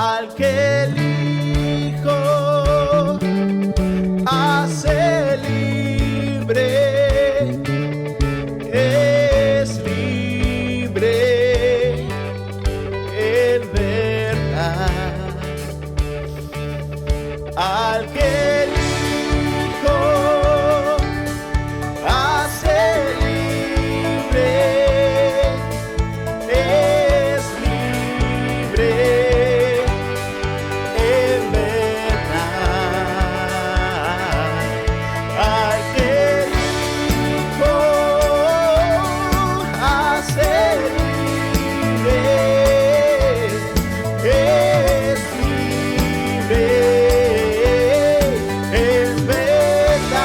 al que elijo hace libre, es libre en verdad. Al que elijo hace libre, es libre en verdad. Al que elijo hace libre, es libre en verdad.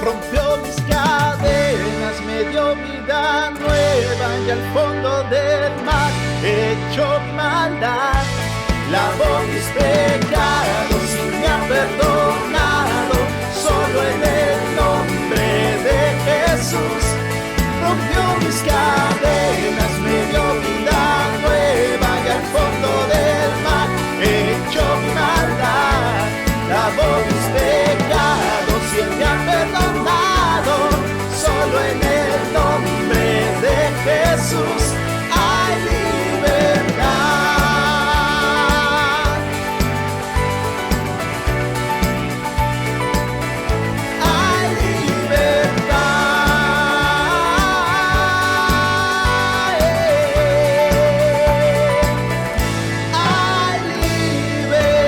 Rompió mis cadenas, me dio vida nueva y al fondo del mar echó mi maldad. Lavó mis pecados y me ha perdonado, solo en el nombre de Jesús. Rompió mis cadenas, me dio vida nueva y al fondo del mar echó mi maldad. Lavó mis pecados y Él me ha perdonado, solo en el nombre de Jesús hay libertad. Hay libertad. Hay libertad.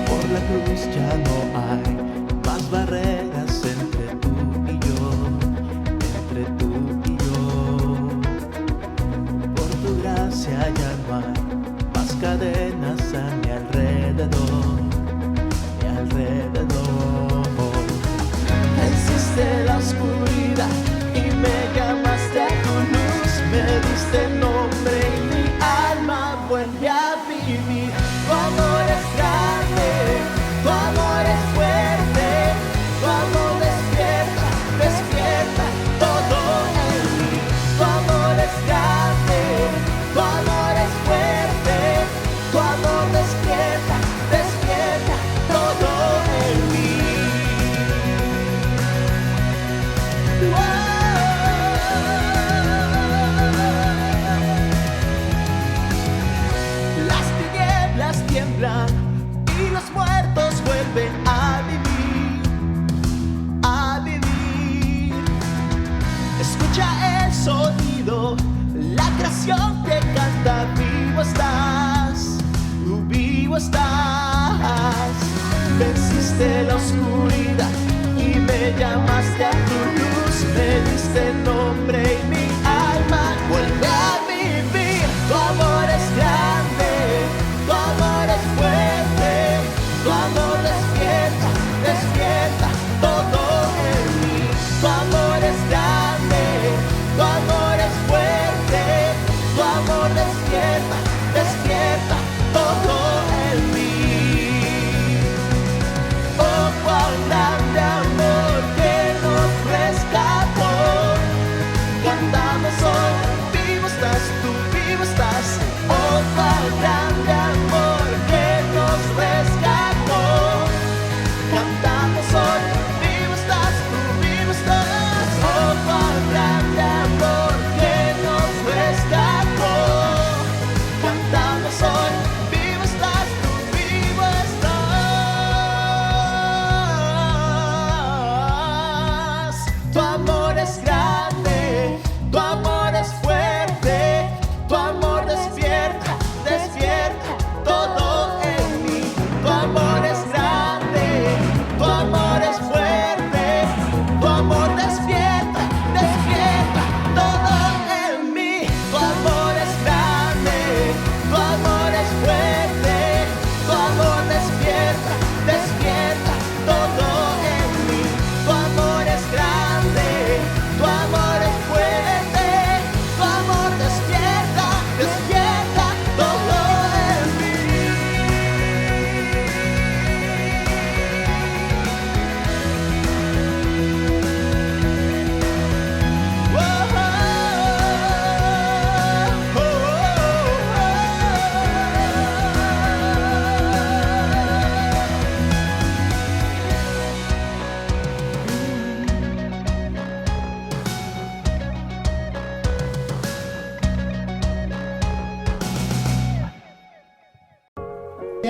Por la cruz ya no hay más barreras entre tú y yo, entre tú y yo. Por tu gracia ya no hay más cadenas a mi alrededor, mi alrededor. Venciste la oscuridad y me llamaste a tu luz, me diste nombre y mi alma vuelve a vivir. Tu amor es grande, tu amor es fuerte, tu amor despierta, despierta todo en mí. Tu amor es grande, tu amor es fuerte, tu amor despierta, despierta todo en mí. Las tinieblas tiemblan y los muertos vuelven a vivir, a vivir. Escucha el sonido, la creación te canta, vivo estás, vivo estás. Venciste la oscuridad y me llamaste a tu luz, me diste nombre y mi alma vuelve a vivir. Tu amor es grande, tu amor es fuerte, tu amor despierta, despierta todo en mí. Tu amor es grande, tu amor es fuerte, tu amor despierta, despierta todo en mí. Oh, cuán grande amor que nos rescató,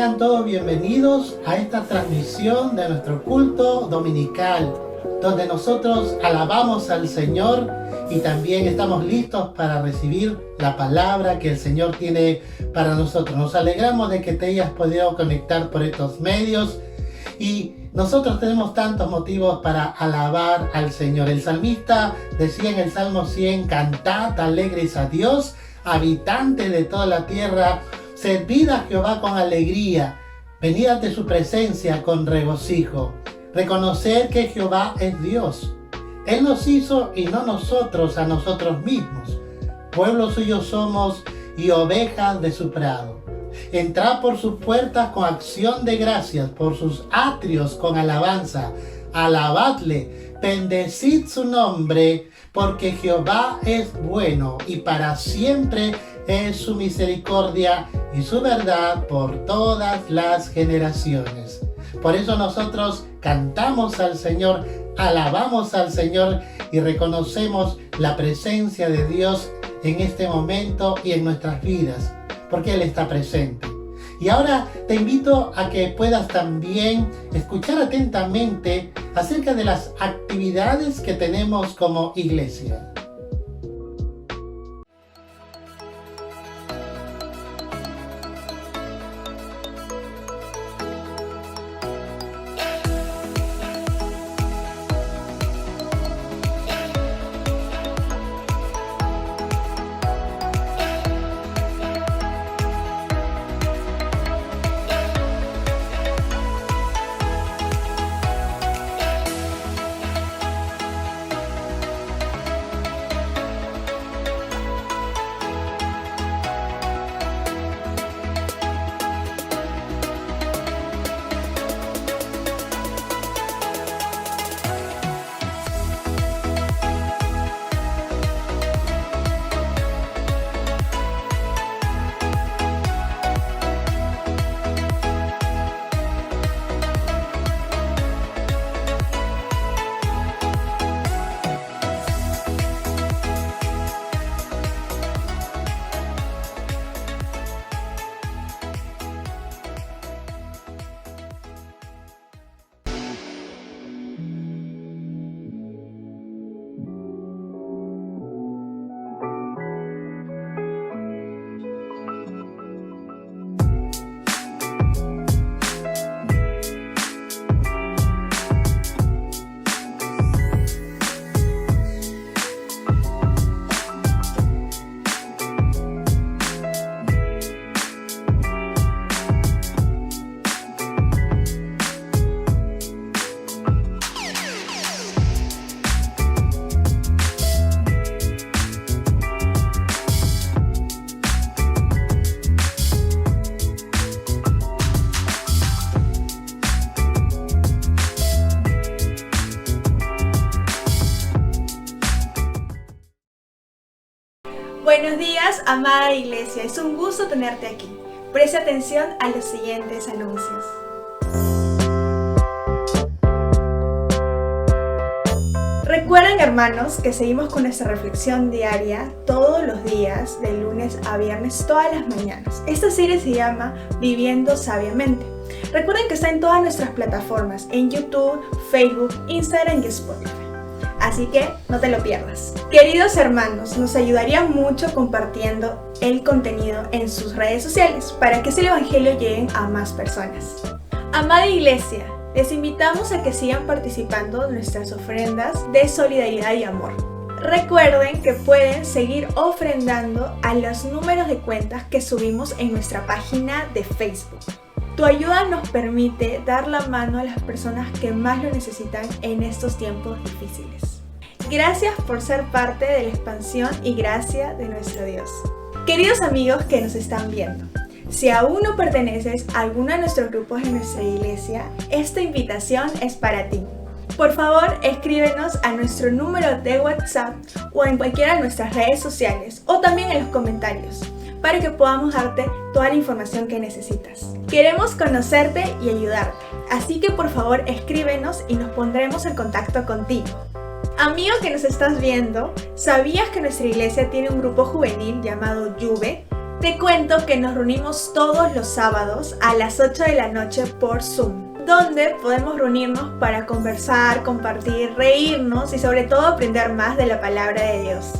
Sean todos bienvenidos a esta transmisión de nuestro culto dominical, donde nosotros alabamos al Señor y también estamos listos para recibir la palabra que el Señor tiene para nosotros. Nos alegramos de que te hayas podido conectar por estos medios y nosotros tenemos tantos motivos para alabar al Señor. El salmista decía en el Salmo 100, cantad alegres a Dios, habitantes de toda la tierra, servid a Jehová con alegría, venid ante su presencia con regocijo. Reconocer que Jehová es Dios. Él nos hizo y no nosotros a nosotros mismos. Pueblo suyo somos y ovejas de su prado. Entrad por sus puertas con acción de gracias, por sus atrios con alabanza. Alabadle, bendecid su nombre, porque Jehová es bueno y para siempre es su misericordia y su verdad por todas las generaciones. Por eso nosotros cantamos al Señor, alabamos al Señor y reconocemos la presencia de Dios en este momento y en nuestras vidas, porque Él está presente. Y ahora te invito a que puedas también escuchar atentamente acerca de las actividades que tenemos como iglesia. Buenos días, amada iglesia. Es un gusto tenerte aquí. Preste atención a los siguientes anuncios. Recuerden, hermanos, que seguimos con nuestra reflexión diaria todos los días, de lunes a viernes, todas las mañanas. Esta serie se llama Viviendo Sabiamente. Recuerden que está en todas nuestras plataformas, en YouTube, Facebook, Instagram y Spotify. Así que no te lo pierdas. Queridos hermanos, nos ayudaría mucho compartiendo el contenido en sus redes sociales para que el evangelio llegue a más personas. Amada iglesia, les invitamos a que sigan participando en nuestras ofrendas de solidaridad y amor. Recuerden que pueden seguir ofrendando a los números de cuentas que subimos en nuestra página de Facebook. Tu ayuda nos permite dar la mano a las personas que más lo necesitan en estos tiempos difíciles. Gracias por ser parte de la expansión y gracia de nuestro Dios. Queridos amigos que nos están viendo, si aún no perteneces a alguno de nuestros grupos en nuestra iglesia, esta invitación es para ti. Por favor, escríbenos a nuestro número de WhatsApp o en cualquiera de nuestras redes sociales o también en los comentarios para que podamos darte toda la información que necesitas. Queremos conocerte y ayudarte, así que por favor escríbenos y nos pondremos en contacto contigo. Amigo que nos estás viendo, ¿sabías que nuestra iglesia tiene un grupo juvenil llamado Juve? Te cuento que nos reunimos todos los sábados a las 8 de la noche por Zoom, donde podemos reunirnos para conversar, compartir, reírnos y sobre todo aprender más de la palabra de Dios.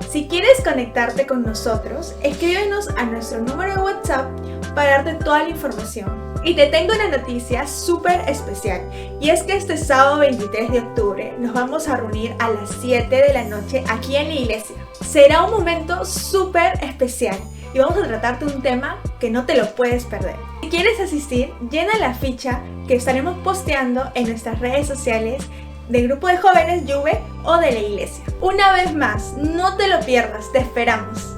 Si quieres conectarte con nosotros, escríbenos a nuestro número de WhatsApp para darte toda la información. Y te tengo una noticia súper especial, y es que este sábado 23 de octubre nos vamos a reunir a las 7 de la noche aquí en la iglesia. Será un momento súper especial y vamos a tratar de un tema que no te lo puedes perder. Si quieres asistir, llena la ficha que estaremos posteando en nuestras redes sociales del grupo de jóvenes Juve o de la iglesia. Una vez más, no te lo pierdas, te esperamos.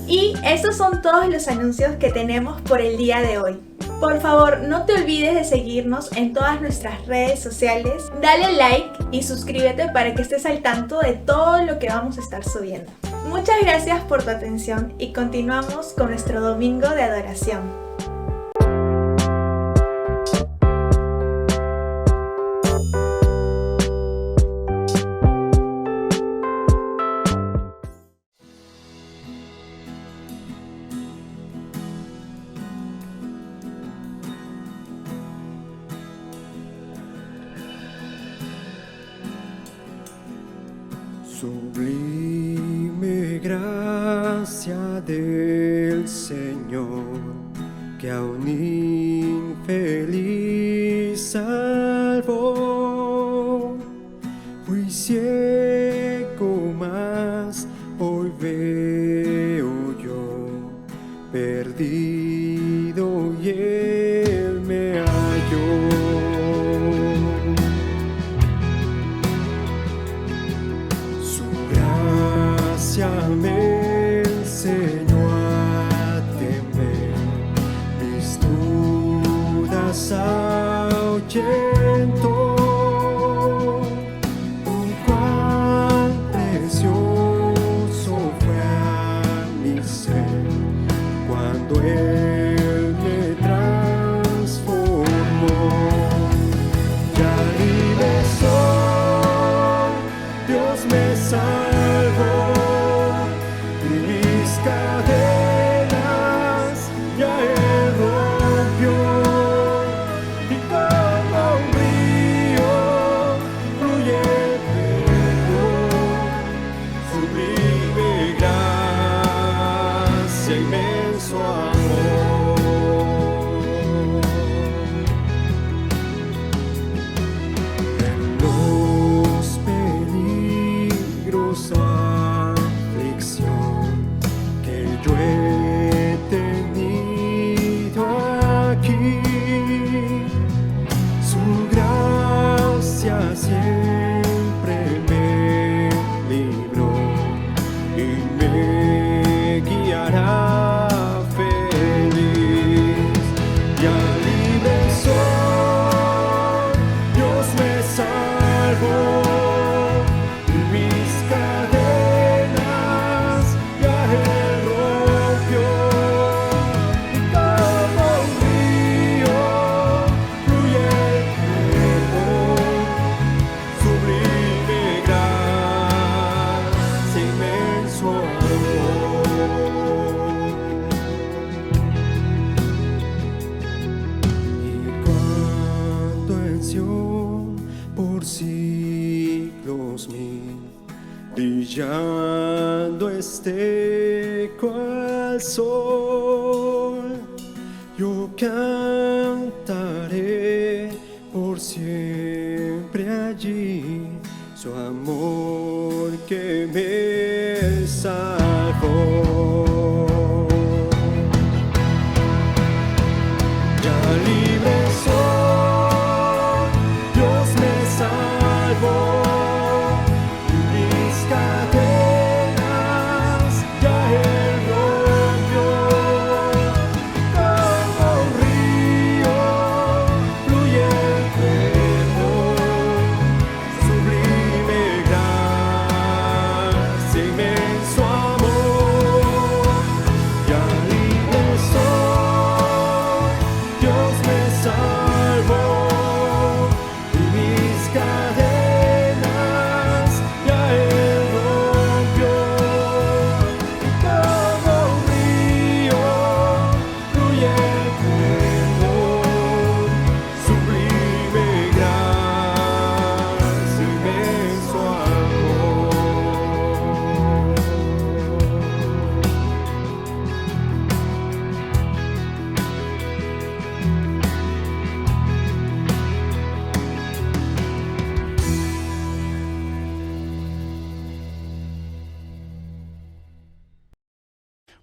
Y esos son todos los anuncios que tenemos por el día de hoy. Por favor, no te olvides de seguirnos en todas nuestras redes sociales, dale like y suscríbete para que estés al tanto de todo lo que vamos a estar subiendo. Muchas gracias por tu atención y continuamos con nuestro domingo de adoración. Sublime gracia del Señor, que a un infeliz salvó. Fui ciego, mas hoy veo yo, perdido y Él me halló. Me enseñó a temer, mis dudas ahuyentó. Cuán precioso fue a mi ser cuando Él me transformó. Ya libre soy, Dios me salvó. Cadenas ya Él rompió, y como un río fluye el perdón. Sublime gracia, inmenso amor. En los peligros yo he tenido aquí, su gracia siempre me libró y me guiará feliz. Ya libre soy, Dios me salvó, y mis cadenas ya Él rompió. Como un río fluye el perdón, sublime gracia, inmenso amor. Y cuando en Sion por siglos mil, brillando esté cual sol, yo cantaré por siempre allí su amor que me salvó. Ya libre soy, Dios me salvó. Mis cadenas ya Él rompió. Como un río fluye el perdón, sublime gracia, inmenso amor. Ya libre soy, Dios me salvó, y mis cadenas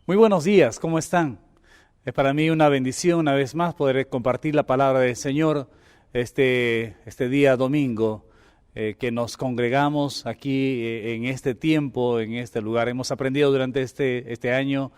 Muy buenos días, ¿cómo están? Es para mí una bendición una vez más poder compartir la palabra del Señor este día domingo que nos congregamos aquí en este tiempo, en este lugar. Hemos aprendido durante este año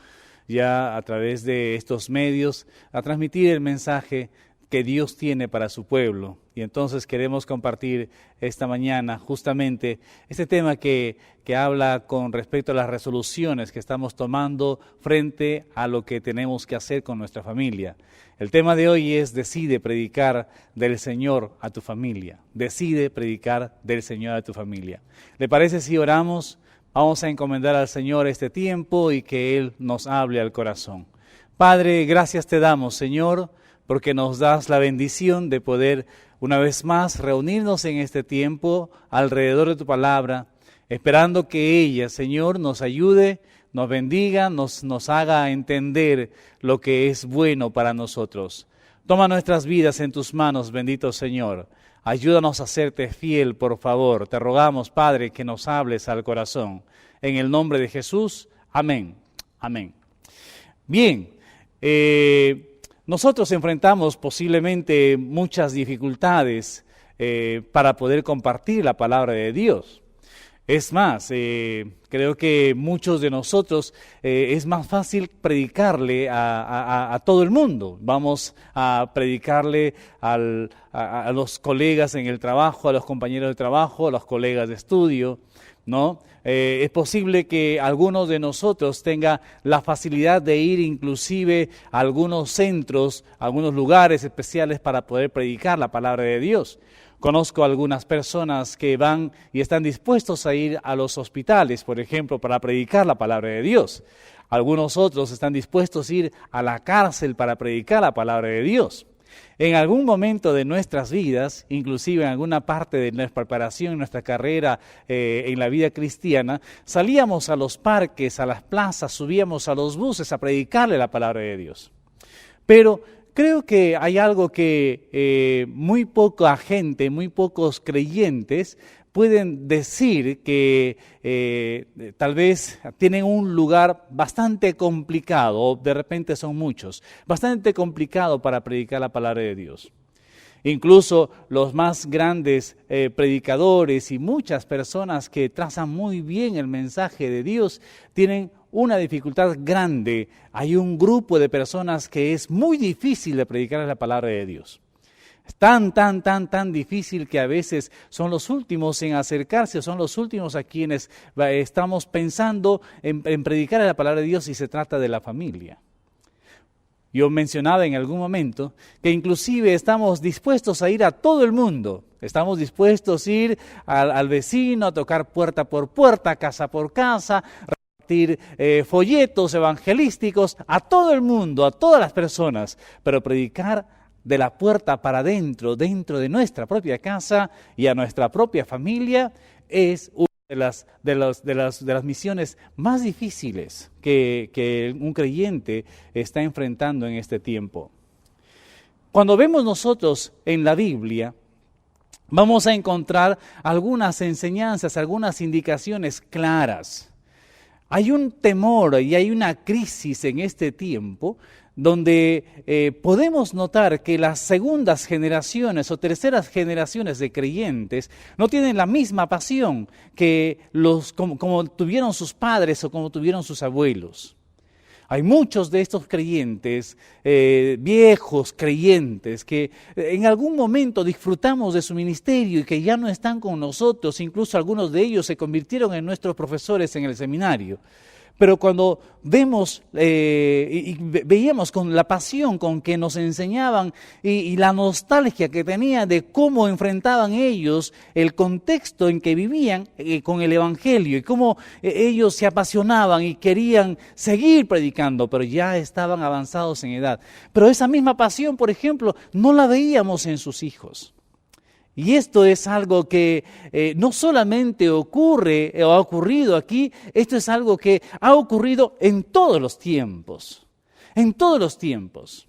ya a través de estos medios a transmitir el mensaje que Dios tiene para su pueblo. Y entonces queremos compartir esta mañana justamente este tema que habla con respecto a las resoluciones que estamos tomando frente a lo que tenemos que hacer con nuestra familia. El tema de hoy es: decide predicar del Señor a tu familia. Decide predicar del Señor a tu familia. ¿Le parece si oramos? Vamos a encomendar al Señor este tiempo y que Él nos hable al corazón. Padre, gracias te damos, Señor, porque nos das la bendición de poder una vez más reunirnos en este tiempo alrededor de tu palabra, esperando que ella, Señor, nos ayude, nos bendiga, nos haga entender lo que es bueno para nosotros. Toma nuestras vidas en tus manos, bendito Señor. Ayúdanos a serte fiel, por favor. Te rogamos, Padre, que nos hables al corazón. En el nombre de Jesús, amén. Amén. Bien, nosotros enfrentamos posiblemente muchas dificultades para poder compartir la palabra de Dios. Es más, creo que muchos de nosotros es más fácil predicarle a todo el mundo. Vamos a predicarle a los colegas en el trabajo, a los compañeros de trabajo, a los colegas de estudio, ¿no? Es posible que algunos de nosotros tenga la facilidad de ir inclusive a algunos centros, a algunos lugares especiales para poder predicar la palabra de Dios. Conozco algunas personas que van y están dispuestos a ir a los hospitales, por ejemplo, para predicar la palabra de Dios. Algunos otros están dispuestos a ir a la cárcel para predicar la palabra de Dios. En algún momento de nuestras vidas, inclusive en alguna parte de nuestra preparación, nuestra carrera en la vida cristiana, salíamos a los parques, a las plazas, subíamos a los buses a predicarle la palabra de Dios. Pero creo que hay algo que muy poca gente, muy pocos creyentes pueden decir que tal vez tienen un lugar bastante complicado, o de repente son muchos, bastante complicado para predicar la palabra de Dios. Incluso los más grandes predicadores y muchas personas que trazan muy bien el mensaje de Dios tienen una dificultad grande. Hay un grupo de personas que es muy difícil de predicar la palabra de Dios. Es tan difícil que a veces son los últimos en acercarse, son los últimos a quienes estamos pensando en predicar la palabra de Dios si se trata de la familia. Yo mencionaba en algún momento que inclusive estamos dispuestos a ir a todo el mundo. Estamos dispuestos a ir al vecino, a tocar puerta por puerta, casa por casa, repartir folletos evangelísticos a todo el mundo, a todas las personas, pero predicar de la puerta para adentro, dentro de nuestra propia casa y a nuestra propia familia, es una de las misiones más difíciles que un creyente está enfrentando en este tiempo. Cuando vemos nosotros en la Biblia, vamos a encontrar algunas enseñanzas, algunas indicaciones claras. Hay un temor y hay una crisis en este tiempo donde podemos notar que las segundas generaciones o terceras generaciones de creyentes no tienen la misma pasión que como tuvieron sus padres o como tuvieron sus abuelos. Hay muchos de estos creyentes, viejos creyentes, que en algún momento disfrutamos de su ministerio y que ya no están con nosotros. Incluso algunos de ellos se convirtieron en nuestros profesores en el seminario. Pero cuando vemos y veíamos con la pasión con que nos enseñaban y la nostalgia que tenía de cómo enfrentaban ellos el contexto en que vivían con el Evangelio y cómo ellos se apasionaban y querían seguir predicando, pero ya estaban avanzados en edad. Pero esa misma pasión, por ejemplo, no la veíamos en sus hijos. Y esto es algo que no solamente ocurre o ha ocurrido aquí, esto es algo que ha ocurrido en todos los tiempos, en todos los tiempos.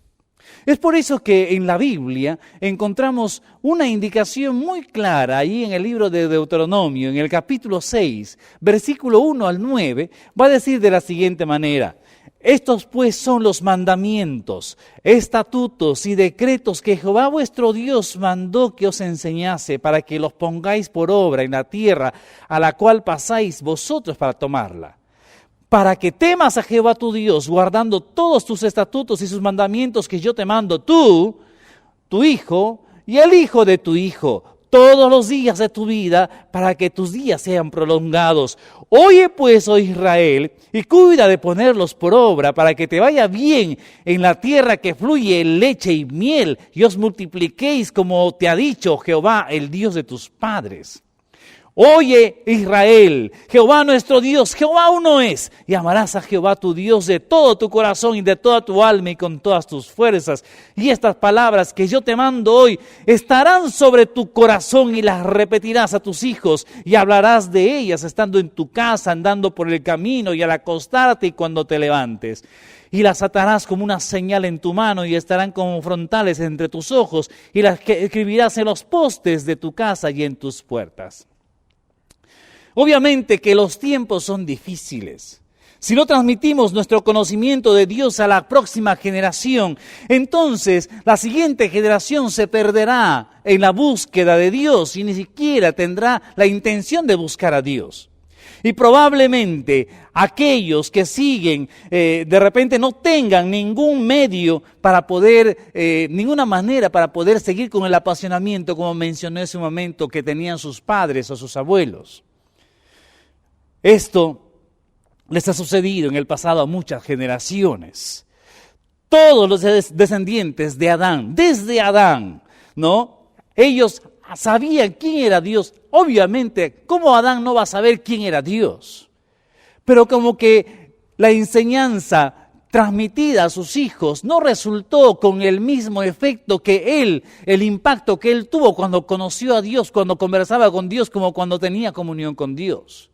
Es por eso que en la Biblia encontramos una indicación muy clara ahí en el libro de Deuteronomio, en el capítulo 6, versículo 1 al 9, va a decir de la siguiente manera: Estos pues son los mandamientos, estatutos y decretos que Jehová vuestro Dios mandó que os enseñase para que los pongáis por obra en la tierra a la cual pasáis vosotros para tomarla. Para que temas a Jehová tu Dios, guardando todos tus estatutos y sus mandamientos que yo te mando, tú, tu hijo y el hijo de tu hijo, todos los días de tu vida, para que tus días sean prolongados. Oye pues, oh Israel, y cuida de ponerlos por obra, para que te vaya bien en la tierra que fluye leche y miel, y os multipliquéis como te ha dicho Jehová, el Dios de tus padres. Oye Israel, Jehová nuestro Dios, Jehová uno es, y amarás a Jehová tu Dios de todo tu corazón y de toda tu alma y con todas tus fuerzas. Y estas palabras que yo te mando hoy estarán sobre tu corazón y las repetirás a tus hijos y hablarás de ellas estando en tu casa, andando por el camino y al acostarte y cuando te levantes. Y las atarás como una señal en tu mano y estarán como frontales entre tus ojos y las escribirás en los postes de tu casa y en tus puertas. Obviamente que los tiempos son difíciles. Si no transmitimos nuestro conocimiento de Dios a la próxima generación, entonces la siguiente generación se perderá en la búsqueda de Dios y ni siquiera tendrá la intención de buscar a Dios. Y probablemente aquellos que siguen de repente no tengan ningún medio para poder, ninguna manera para poder seguir con el apasionamiento, como mencioné hace un momento, que tenían sus padres o sus abuelos. Esto les ha sucedido en el pasado a muchas generaciones. Todos los descendientes de Adán, desde Adán, ¿no? Ellos sabían quién era Dios. Obviamente, ¿cómo Adán no va a saber quién era Dios? Pero como que la enseñanza transmitida a sus hijos no resultó con el mismo efecto que él, el impacto que él tuvo cuando conoció a Dios, cuando conversaba con Dios, como cuando tenía comunión con Dios.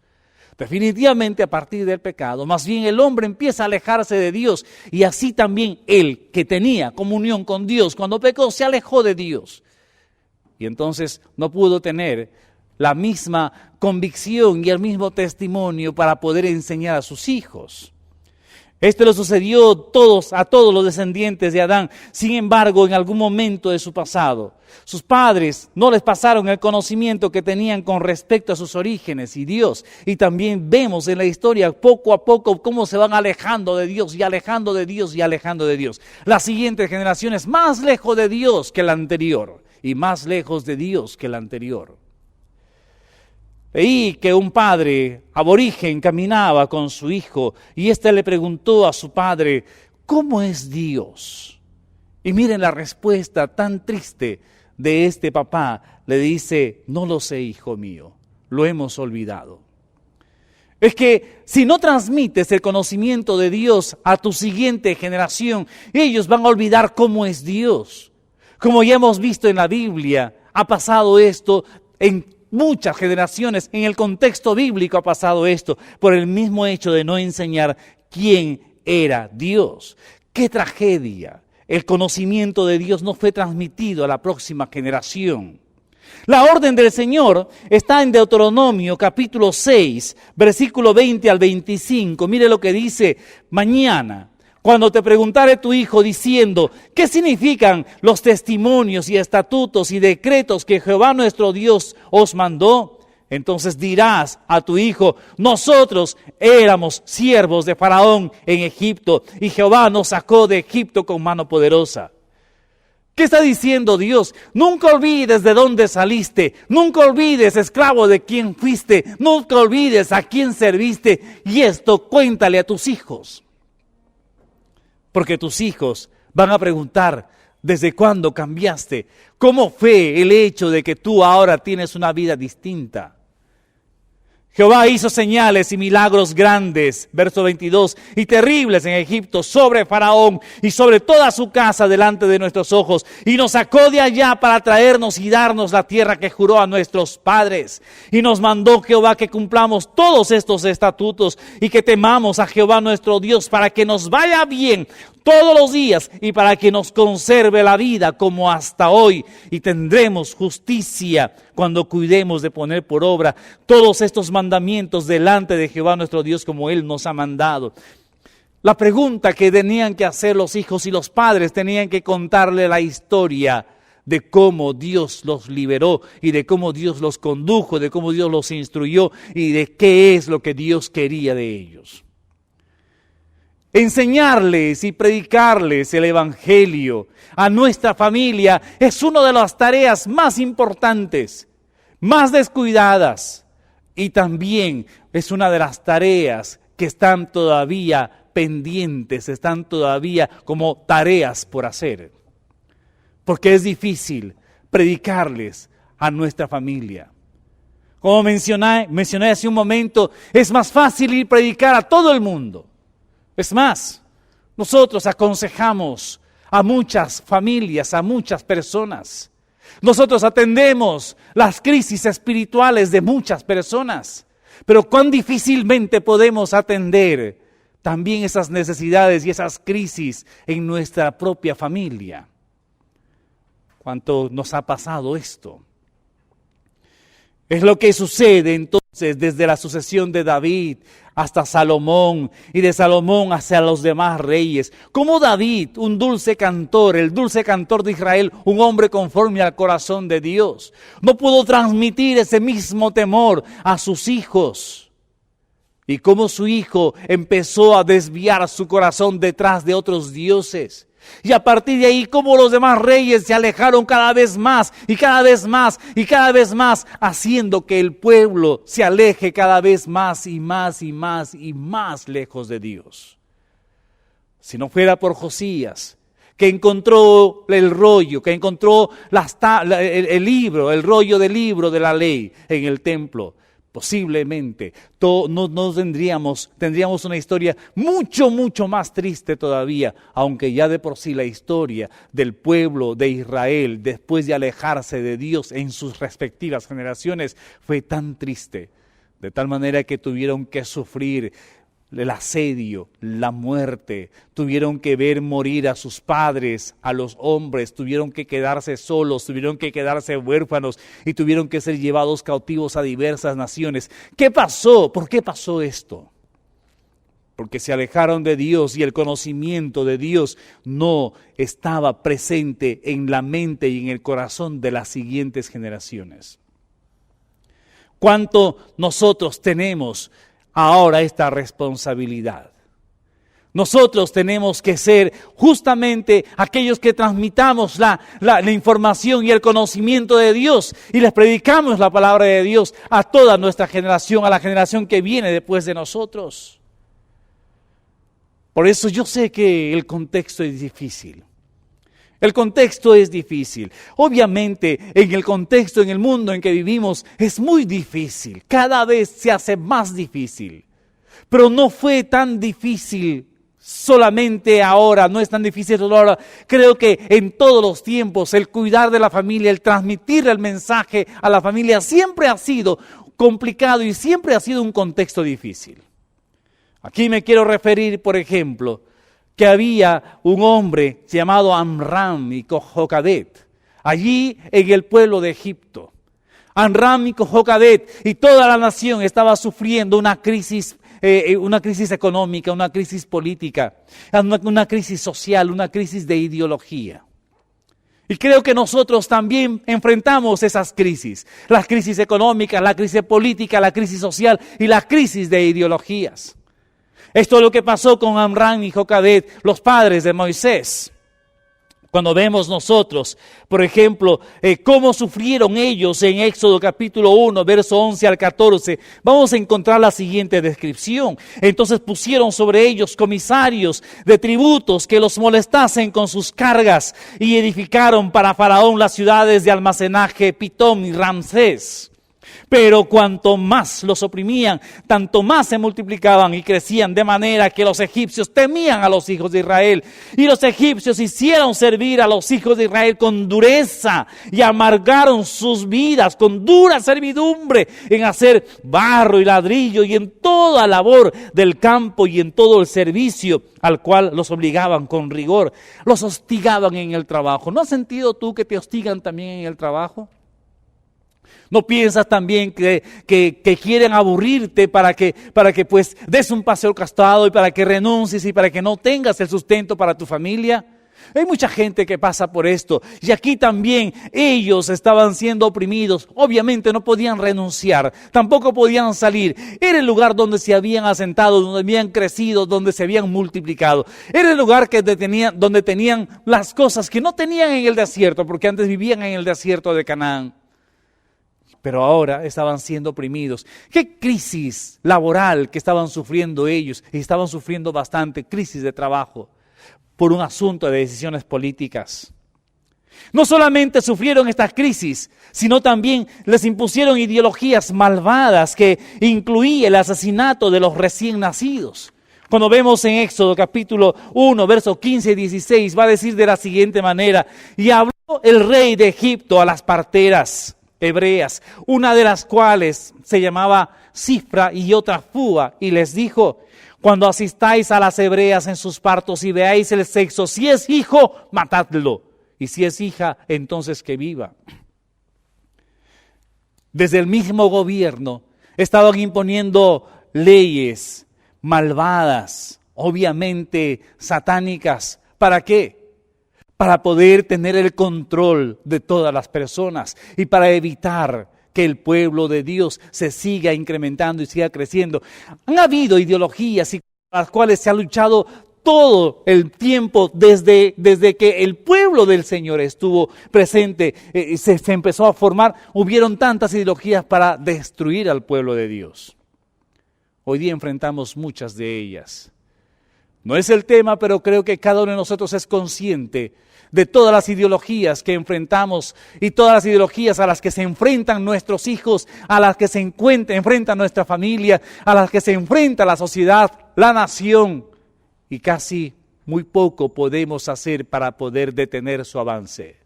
Definitivamente a partir del pecado, más bien el hombre empieza a alejarse de Dios y así también él que tenía comunión con Dios, cuando pecó se alejó de Dios y entonces no pudo tener la misma convicción y el mismo testimonio para poder enseñar a sus hijos. Esto le sucedió a todos los descendientes de Adán. Sin embargo, en algún momento de su pasado, sus padres no les pasaron el conocimiento que tenían con respecto a sus orígenes y Dios. Y también vemos en la historia poco a poco cómo se van alejando de Dios y alejando de Dios y alejando de Dios. La siguiente generación es más lejos de Dios que la anterior y más lejos de Dios que la anterior. Leí que un padre aborigen caminaba con su hijo y éste le preguntó a su padre, ¿cómo es Dios? Y miren la respuesta tan triste de este papá. Le dice, no lo sé, hijo mío, lo hemos olvidado. Es que si no transmites el conocimiento de Dios a tu siguiente generación, ellos van a olvidar cómo es Dios. Como ya hemos visto en la Biblia, ha pasado esto en muchas generaciones, en el contexto bíblico ha pasado esto, por el mismo hecho de no enseñar quién era Dios. ¡Qué tragedia! El conocimiento de Dios no fue transmitido a la próxima generación. La orden del Señor está en Deuteronomio capítulo 6, versículo 20 al 25. Mire lo que dice: mañana, cuando te preguntare tu hijo diciendo, ¿qué significan los testimonios y estatutos y decretos que Jehová nuestro Dios os mandó? Entonces dirás a tu hijo, nosotros éramos siervos de Faraón en Egipto y Jehová nos sacó de Egipto con mano poderosa. ¿Qué está diciendo Dios? Nunca olvides de dónde saliste, nunca olvides, esclavo, de quién fuiste, nunca olvides a quién serviste, y esto cuéntale a tus hijos. Porque tus hijos van a preguntar, ¿desde cuándo cambiaste? ¿Cómo fue el hecho de que tú ahora tienes una vida distinta? Jehová hizo señales y milagros grandes, verso 22, y terribles en Egipto, sobre Faraón y sobre toda su casa delante de nuestros ojos, y nos sacó de allá para traernos y darnos la tierra que juró a nuestros padres. Y nos mandó Jehová que cumplamos todos estos estatutos y que temamos a Jehová nuestro Dios para que nos vaya bien todos los días y para que nos conserve la vida como hasta hoy, y tendremos justicia cuando cuidemos de poner por obra todos estos mandamientos delante de Jehová nuestro Dios como Él nos ha mandado. La pregunta que tenían que hacer los hijos y los padres, tenían que contarle la historia de cómo Dios los liberó y de cómo Dios los condujo, de cómo Dios los instruyó y de qué es lo que Dios quería de ellos. Enseñarles y predicarles el Evangelio a nuestra familia es una de las tareas más importantes, más descuidadas, y también es una de las tareas que están todavía pendientes, están todavía como tareas por hacer. Porque es difícil predicarles a nuestra familia. Como mencioné hace un momento, es más fácil ir a predicar a todo el mundo. Es más, nosotros aconsejamos a muchas familias, a muchas personas. Nosotros atendemos las crisis espirituales de muchas personas. Pero cuán difícilmente podemos atender también esas necesidades y esas crisis en nuestra propia familia. ¿Cuánto nos ha pasado esto? Es lo que sucede entonces desde la sucesión de David hasta Salomón y de Salomón hacia los demás reyes. Como David, un dulce cantor, el dulce cantor de Israel, un hombre conforme al corazón de Dios, no pudo transmitir ese mismo temor a sus hijos. Y cómo su hijo empezó a desviar su corazón detrás de otros dioses. Y a partir de ahí, cómo los demás reyes se alejaron cada vez más y cada vez más y cada vez más, haciendo que el pueblo se aleje cada vez más y más y más y más lejos de Dios. Si no fuera por Josías, que encontró el rollo, que encontró el rollo del libro de la ley en el templo, posiblemente tendríamos una historia mucho más triste todavía, aunque ya de por sí la historia del pueblo de Israel después de alejarse de Dios en sus respectivas generaciones fue tan triste, de tal manera que tuvieron que sufrir el asedio, la muerte, tuvieron que ver morir a sus padres, a los hombres, tuvieron que quedarse solos, tuvieron que quedarse huérfanos y tuvieron que ser llevados cautivos a diversas naciones. ¿Qué pasó? ¿Por qué pasó esto? Porque se alejaron de Dios y el conocimiento de Dios no estaba presente en la mente y en el corazón de las siguientes generaciones. ¿Cuánto nosotros tenemos ahora esta responsabilidad? Nosotros tenemos que ser justamente aquellos que transmitamos la información y el conocimiento de Dios y les predicamos la palabra de Dios a toda nuestra generación, a la generación que viene después de nosotros. Por eso yo sé que el contexto es difícil. El contexto es difícil. Obviamente, en el contexto, en el mundo en que vivimos, es muy difícil. Cada vez se hace más difícil. Pero no fue tan difícil solamente ahora, no es tan difícil solo ahora. Creo que en todos los tiempos el cuidar de la familia, el transmitir el mensaje a la familia siempre ha sido complicado y siempre ha sido un contexto difícil. Aquí me quiero referir, por ejemplo, que había un hombre llamado Amram y Jocadet, allí en el pueblo de Egipto. Amram y Jocadet y toda la nación estaba sufriendo una crisis económica, una crisis política, una crisis social, una crisis de ideología. Y creo que nosotros también enfrentamos esas crisis, las crisis económicas, la crisis política, la crisis social y la crisis de ideologías. Esto es lo que pasó con Amram y Jocadet, los padres de Moisés. Cuando vemos nosotros, por ejemplo, cómo sufrieron ellos en Éxodo capítulo 1, verso 11 al 14, vamos a encontrar la siguiente descripción. Entonces pusieron sobre ellos comisarios de tributos que los molestasen con sus cargas y edificaron para Faraón las ciudades de almacenaje Pitón y Ramsés. Pero cuanto más los oprimían, tanto más se multiplicaban y crecían, de manera que los egipcios temían a los hijos de Israel. Y los egipcios hicieron servir a los hijos de Israel con dureza y amargaron sus vidas con dura servidumbre en hacer barro y ladrillo y en toda labor del campo y en todo el servicio al cual los obligaban con rigor. Los hostigaban en el trabajo. ¿No has sentido tú que te hostigan también en el trabajo? ¿No piensas también que quieren aburrirte para que pues des un paseo al costado y para que renuncies y para que no tengas el sustento para tu familia? Hay mucha gente que pasa por esto, y aquí también ellos estaban siendo oprimidos. Obviamente no podían renunciar, tampoco podían salir. Era el lugar donde se habían asentado, donde habían crecido, donde se habían multiplicado. Era el lugar donde tenían las cosas que no tenían en el desierto, porque antes vivían en el desierto de Canaán. Pero ahora estaban siendo oprimidos. ¿Qué crisis laboral que estaban sufriendo ellos? Y estaban sufriendo bastante, crisis de trabajo, por un asunto de decisiones políticas. No solamente sufrieron estas crisis, sino también les impusieron ideologías malvadas que incluía el asesinato de los recién nacidos. Cuando vemos en Éxodo capítulo 1, versos 15 y 16, va a decir de la siguiente manera: y habló el rey de Egipto a las parteras hebreas, una de las cuales se llamaba Cifra y otra Fúa, y les dijo: cuando asistáis a las hebreas en sus partos y veáis el sexo, si es hijo, matadlo, y si es hija, entonces que viva. Desde el mismo gobierno estaban imponiendo leyes malvadas, obviamente satánicas. ¿Para qué? Para poder tener el control de todas las personas y para evitar que el pueblo de Dios se siga incrementando y siga creciendo. Han habido ideologías y las cuales se ha luchado todo el tiempo desde que el pueblo del Señor estuvo presente, se empezó a formar. Hubieron tantas ideologías para destruir al pueblo de Dios. Hoy día enfrentamos muchas de ellas. No es el tema, pero creo que cada uno de nosotros es consciente de todas las ideologías que enfrentamos y todas las ideologías a las que se enfrentan nuestros hijos, a las que se enfrenta nuestra familia, a las que se enfrenta la sociedad, la nación, y casi muy poco podemos hacer para poder detener su avance.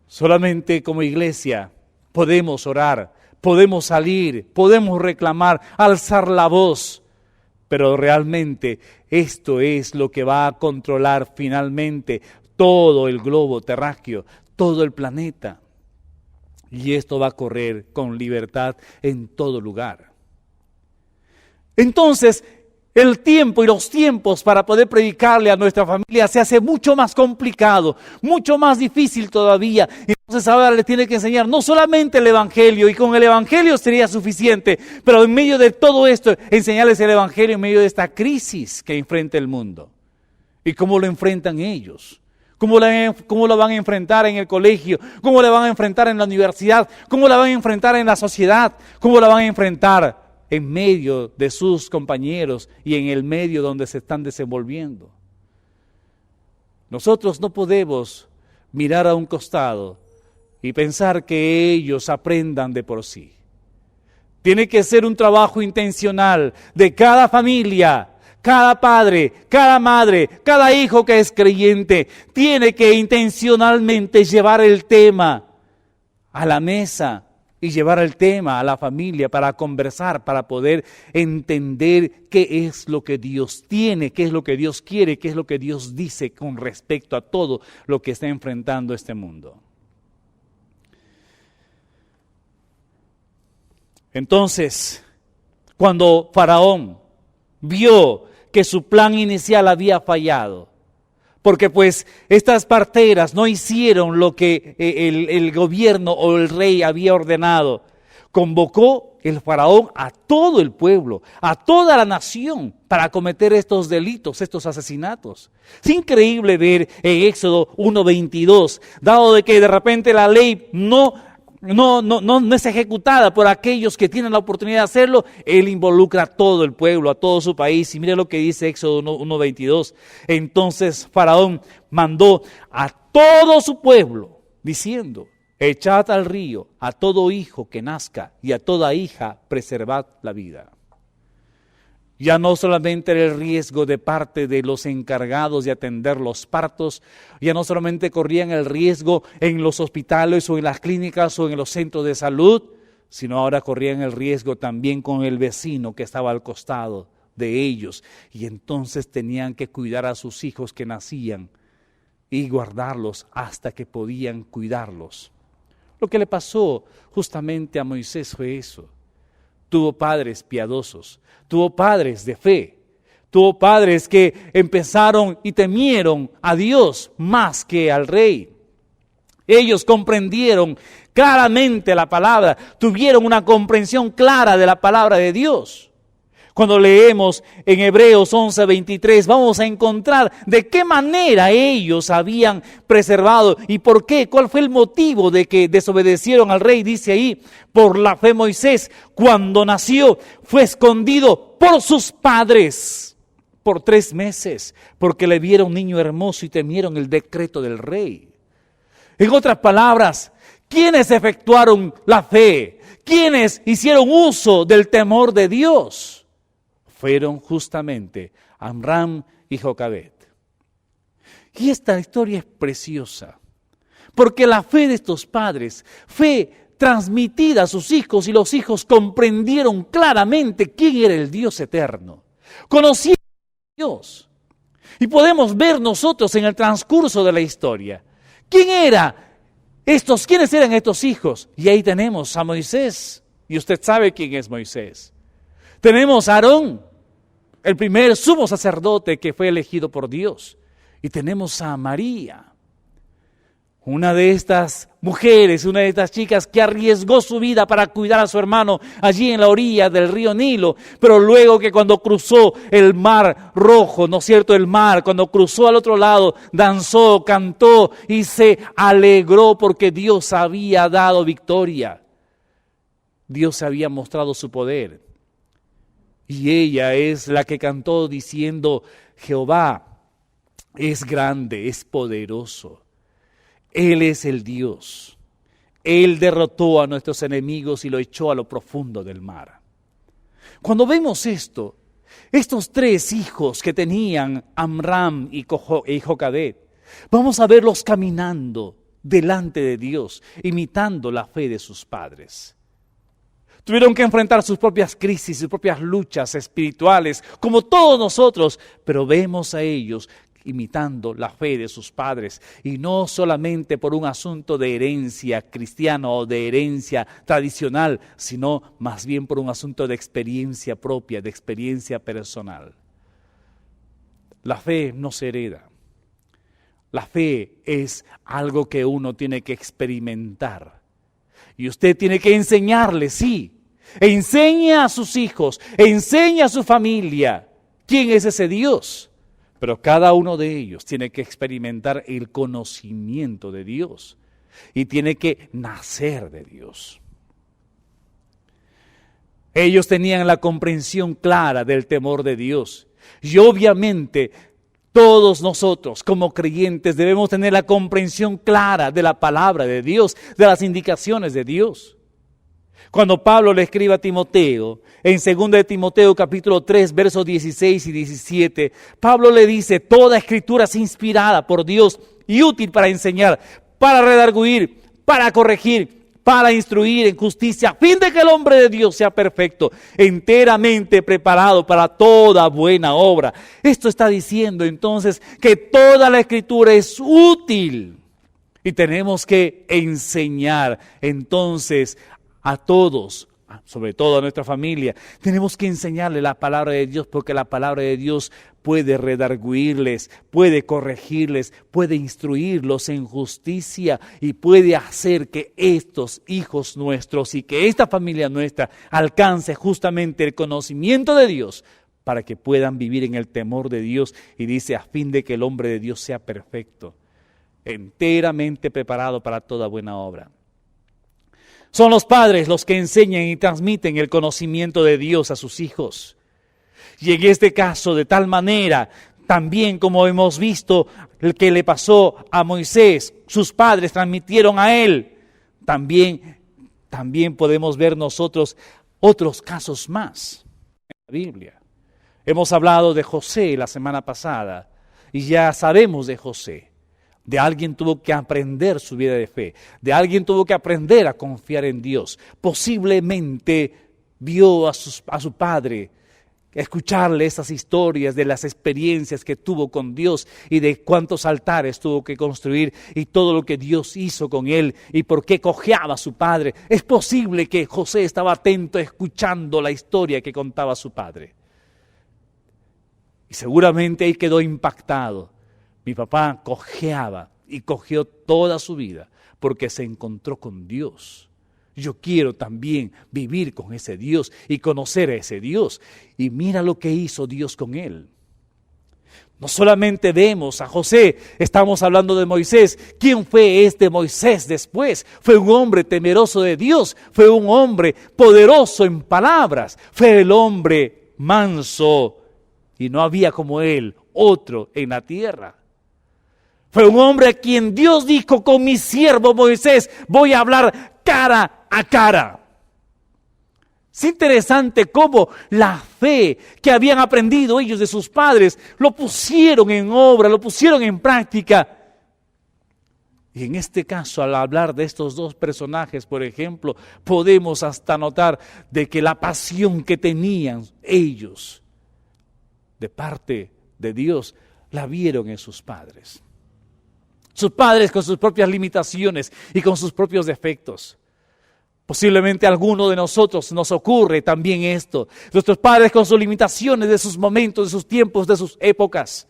Solamente como iglesia podemos orar, podemos salir, podemos reclamar, alzar la voz. Pero realmente esto es lo que va a controlar finalmente todo el globo terráqueo, todo el planeta. Y esto va a correr con libertad en todo lugar. Entonces, el tiempo y los tiempos para poder predicarle a nuestra familia se hace mucho más complicado, mucho más difícil todavía. Entonces ahora le tiene que enseñar no solamente el Evangelio, y con el Evangelio sería suficiente, pero en medio de todo esto, enseñarles el Evangelio en medio de esta crisis que enfrenta el mundo. ¿Y cómo lo enfrentan ellos? ¿Cómo lo van a enfrentar en el colegio? ¿Cómo lo van a enfrentar en la universidad? ¿Cómo lo van a enfrentar en la sociedad? ¿Cómo lo van a enfrentar en medio de sus compañeros y en el medio donde se están desenvolviendo? Nosotros no podemos mirar a un costado y pensar que ellos aprendan de por sí. Tiene que ser un trabajo intencional de cada familia, cada padre, cada madre, cada hijo que es creyente. Tiene que intencionalmente llevar el tema a la mesa y llevar el tema a la familia para conversar, para poder entender qué es lo que Dios tiene, qué es lo que Dios quiere, qué es lo que Dios dice con respecto a todo lo que está enfrentando este mundo. Entonces, cuando Faraón vio que su plan inicial había fallado, porque pues estas parteras no hicieron lo que el gobierno o el rey había ordenado, convocó el faraón a todo el pueblo, a toda la nación para cometer estos delitos, estos asesinatos. Es increíble ver en Éxodo 1:22, dado de que de repente la ley no es ejecutada por aquellos que tienen la oportunidad de hacerlo. Él involucra a todo el pueblo, a todo su país. Y mire lo que dice Éxodo 1:22. Entonces Faraón mandó a todo su pueblo, diciendo: echad al río a todo hijo que nazca y a toda hija preservad la vida. Ya no solamente era el riesgo de parte de los encargados de atender los partos, ya no solamente corrían el riesgo en los hospitales o en las clínicas o en los centros de salud, sino ahora corrían el riesgo también con el vecino que estaba al costado de ellos. Y entonces tenían que cuidar a sus hijos que nacían y guardarlos hasta que podían cuidarlos. Lo que le pasó justamente a Moisés fue eso. Tuvo padres piadosos, tuvo padres de fe, tuvo padres que empezaron y temieron a Dios más que al rey. Ellos comprendieron claramente la palabra, tuvieron una comprensión clara de la palabra de Dios. Cuando leemos en Hebreos 11:23, vamos a encontrar de qué manera ellos habían preservado y por qué, cuál fue el motivo de que desobedecieron al rey. Dice ahí, por la fe Moisés, cuando nació, fue escondido por sus padres por 3 meses, porque le vieron niño hermoso y temieron el decreto del rey. En otras palabras, ¿quiénes efectuaron la fe? ¿Quiénes hicieron uso del temor de Dios? Fueron justamente Amram y Jocabed. Y esta historia es preciosa, porque la fe de estos padres fue transmitida a sus hijos y los hijos comprendieron claramente quién era el Dios eterno. Conocieron a Dios. Y podemos ver nosotros en el transcurso de la historia, ¿quiénes eran estos hijos? Y ahí tenemos a Moisés, y usted sabe quién es Moisés. Tenemos a Aarón, el primer sumo sacerdote que fue elegido por Dios. Y tenemos a María, una de estas mujeres, una de estas chicas que arriesgó su vida para cuidar a su hermano allí en la orilla del río Nilo. Pero luego que cuando cruzó el mar rojo, ¿no es cierto? El mar, cuando cruzó al otro lado, danzó, cantó y se alegró porque Dios había dado victoria. Dios había mostrado su poder. Y ella es la que cantó diciendo, Jehová es grande, es poderoso. Él es el Dios. Él derrotó a nuestros enemigos y lo echó a lo profundo del mar. Cuando vemos esto, estos 3 hijos que tenían Amram y Jocabed, vamos a verlos caminando delante de Dios, imitando la fe de sus padres. Tuvieron que enfrentar sus propias crisis, sus propias luchas espirituales, como todos nosotros, pero vemos a ellos imitando la fe de sus padres, y no solamente por un asunto de herencia cristiana o de herencia tradicional, sino más bien por un asunto de experiencia propia, de experiencia personal. La fe no se hereda. La fe es algo que uno tiene que experimentar. Y usted tiene que enseñarle, sí. Enseña a sus hijos, enseña a su familia quién es ese Dios. Pero cada uno de ellos tiene que experimentar el conocimiento de Dios y tiene que nacer de Dios. Ellos tenían la comprensión clara del temor de Dios. Y obviamente todos nosotros como creyentes debemos tener la comprensión clara de la palabra de Dios, de las indicaciones de Dios. Cuando Pablo le escribe a Timoteo, en 2 de Timoteo capítulo 3, versos 16 y 17, Pablo le dice, toda escritura es inspirada por Dios y útil para enseñar, para redarguir, para corregir, para instruir en justicia, a fin de que el hombre de Dios sea perfecto, enteramente preparado para toda buena obra. Esto está diciendo entonces que toda la escritura es útil y tenemos que enseñar entonces a todos, sobre todo a nuestra familia. Tenemos que enseñarle la palabra de Dios porque la palabra de Dios puede redarguirles, puede corregirles, puede instruirlos en justicia y puede hacer que estos hijos nuestros y que esta familia nuestra alcance justamente el conocimiento de Dios para que puedan vivir en el temor de Dios. Y dice, a fin de que el hombre de Dios sea perfecto, enteramente preparado para toda buena obra. Son los padres los que enseñan y transmiten el conocimiento de Dios a sus hijos. Y en este caso, de tal manera, también como hemos visto el que le pasó a Moisés, sus padres transmitieron a él. También podemos ver nosotros otros casos más en la Biblia. Hemos hablado de José la semana pasada y ya sabemos de José. De alguien tuvo que aprender su vida de fe, de alguien tuvo que aprender a confiar en Dios. Posiblemente vio a su padre escucharle esas historias de las experiencias que tuvo con Dios y de cuántos altares tuvo que construir y todo lo que Dios hizo con él y por qué cojeaba a su padre. Es posible que José estaba atento escuchando la historia que contaba su padre. Y seguramente él quedó impactado. Mi papá cojeaba y cojeó toda su vida porque se encontró con Dios. Yo quiero también vivir con ese Dios y conocer a ese Dios. Y mira lo que hizo Dios con él. No solamente vemos a José, estamos hablando de Moisés. ¿Quién fue este Moisés después? Fue un hombre temeroso de Dios, fue un hombre poderoso en palabras, fue el hombre manso y no había como él otro en la tierra. Fue un hombre a quien Dios dijo: con mi siervo Moisés voy a hablar cara a cara. Es interesante cómo la fe que habían aprendido ellos de sus padres lo pusieron en obra, lo pusieron en práctica. Y en este caso, al hablar de estos dos personajes, por ejemplo, podemos hasta notar de que la pasión que tenían ellos de parte de Dios la vieron en sus padres. Sus padres con sus propias limitaciones y con sus propios defectos. Posiblemente a alguno de nosotros nos ocurre también esto. Nuestros padres con sus limitaciones de sus momentos, de sus tiempos, de sus épocas.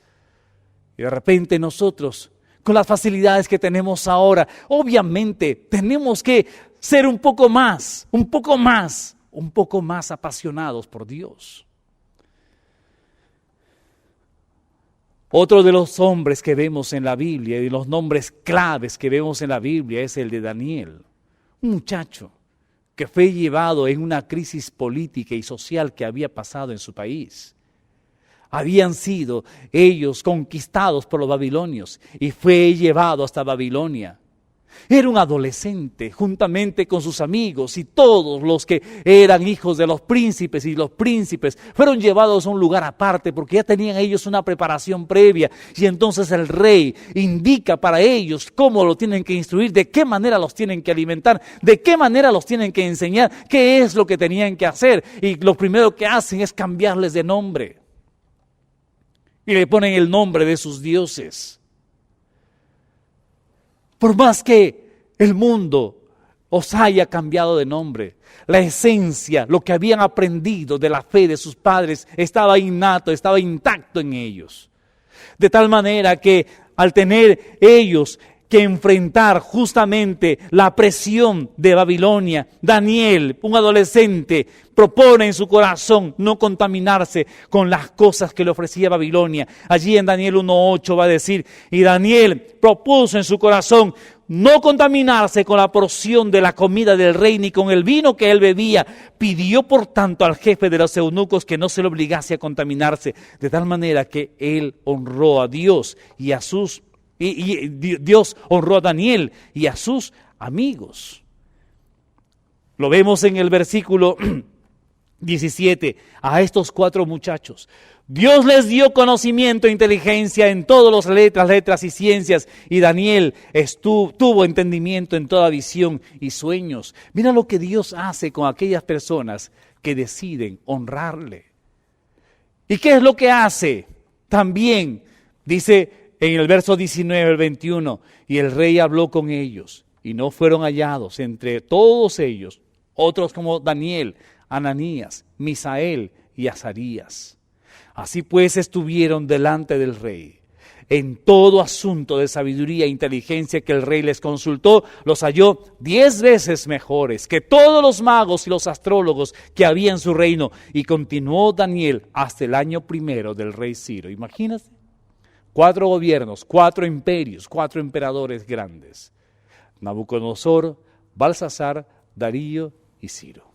Y de repente nosotros, con las facilidades que tenemos ahora, obviamente tenemos que ser un poco más apasionados por Dios. Otro de los hombres que vemos en la Biblia y los nombres claves que vemos en la Biblia es el de Daniel, un muchacho que fue llevado en una crisis política y social que había pasado en su país. Habían sido ellos conquistados por los babilonios y fue llevado hasta Babilonia. Era un adolescente juntamente con sus amigos y todos los que eran hijos de los príncipes, y los príncipes fueron llevados a un lugar aparte porque ya tenían ellos una preparación previa, y entonces el rey indica para ellos cómo lo tienen que instruir, de qué manera los tienen que alimentar, de qué manera los tienen que enseñar, qué es lo que tenían que hacer, y lo primero que hacen es cambiarles de nombre y le ponen el nombre de sus dioses. Por más que el mundo os haya cambiado de nombre, la esencia, lo que habían aprendido de la fe de sus padres estaba innato, estaba intacto en ellos. De tal manera que al tener ellos que enfrentar justamente la presión de Babilonia, Daniel, un adolescente, propone en su corazón no contaminarse con las cosas que le ofrecía Babilonia. Allí en Daniel 1:8 va a decir: y Daniel propuso en su corazón no contaminarse con la porción de la comida del rey ni con el vino que él bebía. Pidió por tanto al jefe de los eunucos que no se le obligase a contaminarse, de tal manera que él honró a Dios y a sus y Dios honró a Daniel y a sus amigos. Lo vemos en el versículo 17, a estos 4 muchachos. Dios les dio conocimiento e inteligencia en todas las letras y ciencias, y Daniel tuvo entendimiento en toda visión y sueños. Mira lo que Dios hace con aquellas personas que deciden honrarle. ¿Y qué es lo que hace? También dice en el verso 19 al 21, y el rey habló con ellos, y no fueron hallados entre todos ellos otros como Daniel, Ananías, Misael y Azarías. Así pues estuvieron delante del rey. En todo asunto de sabiduría e inteligencia que el rey les consultó, los halló 10 veces mejores que todos los magos y los astrólogos que había en su reino. Y continuó Daniel hasta el año 1 del rey Ciro. Imagínate, 4 gobiernos, 4 imperios, 4 emperadores grandes: Nabucodonosor, Balsasar, Darío y Ciro.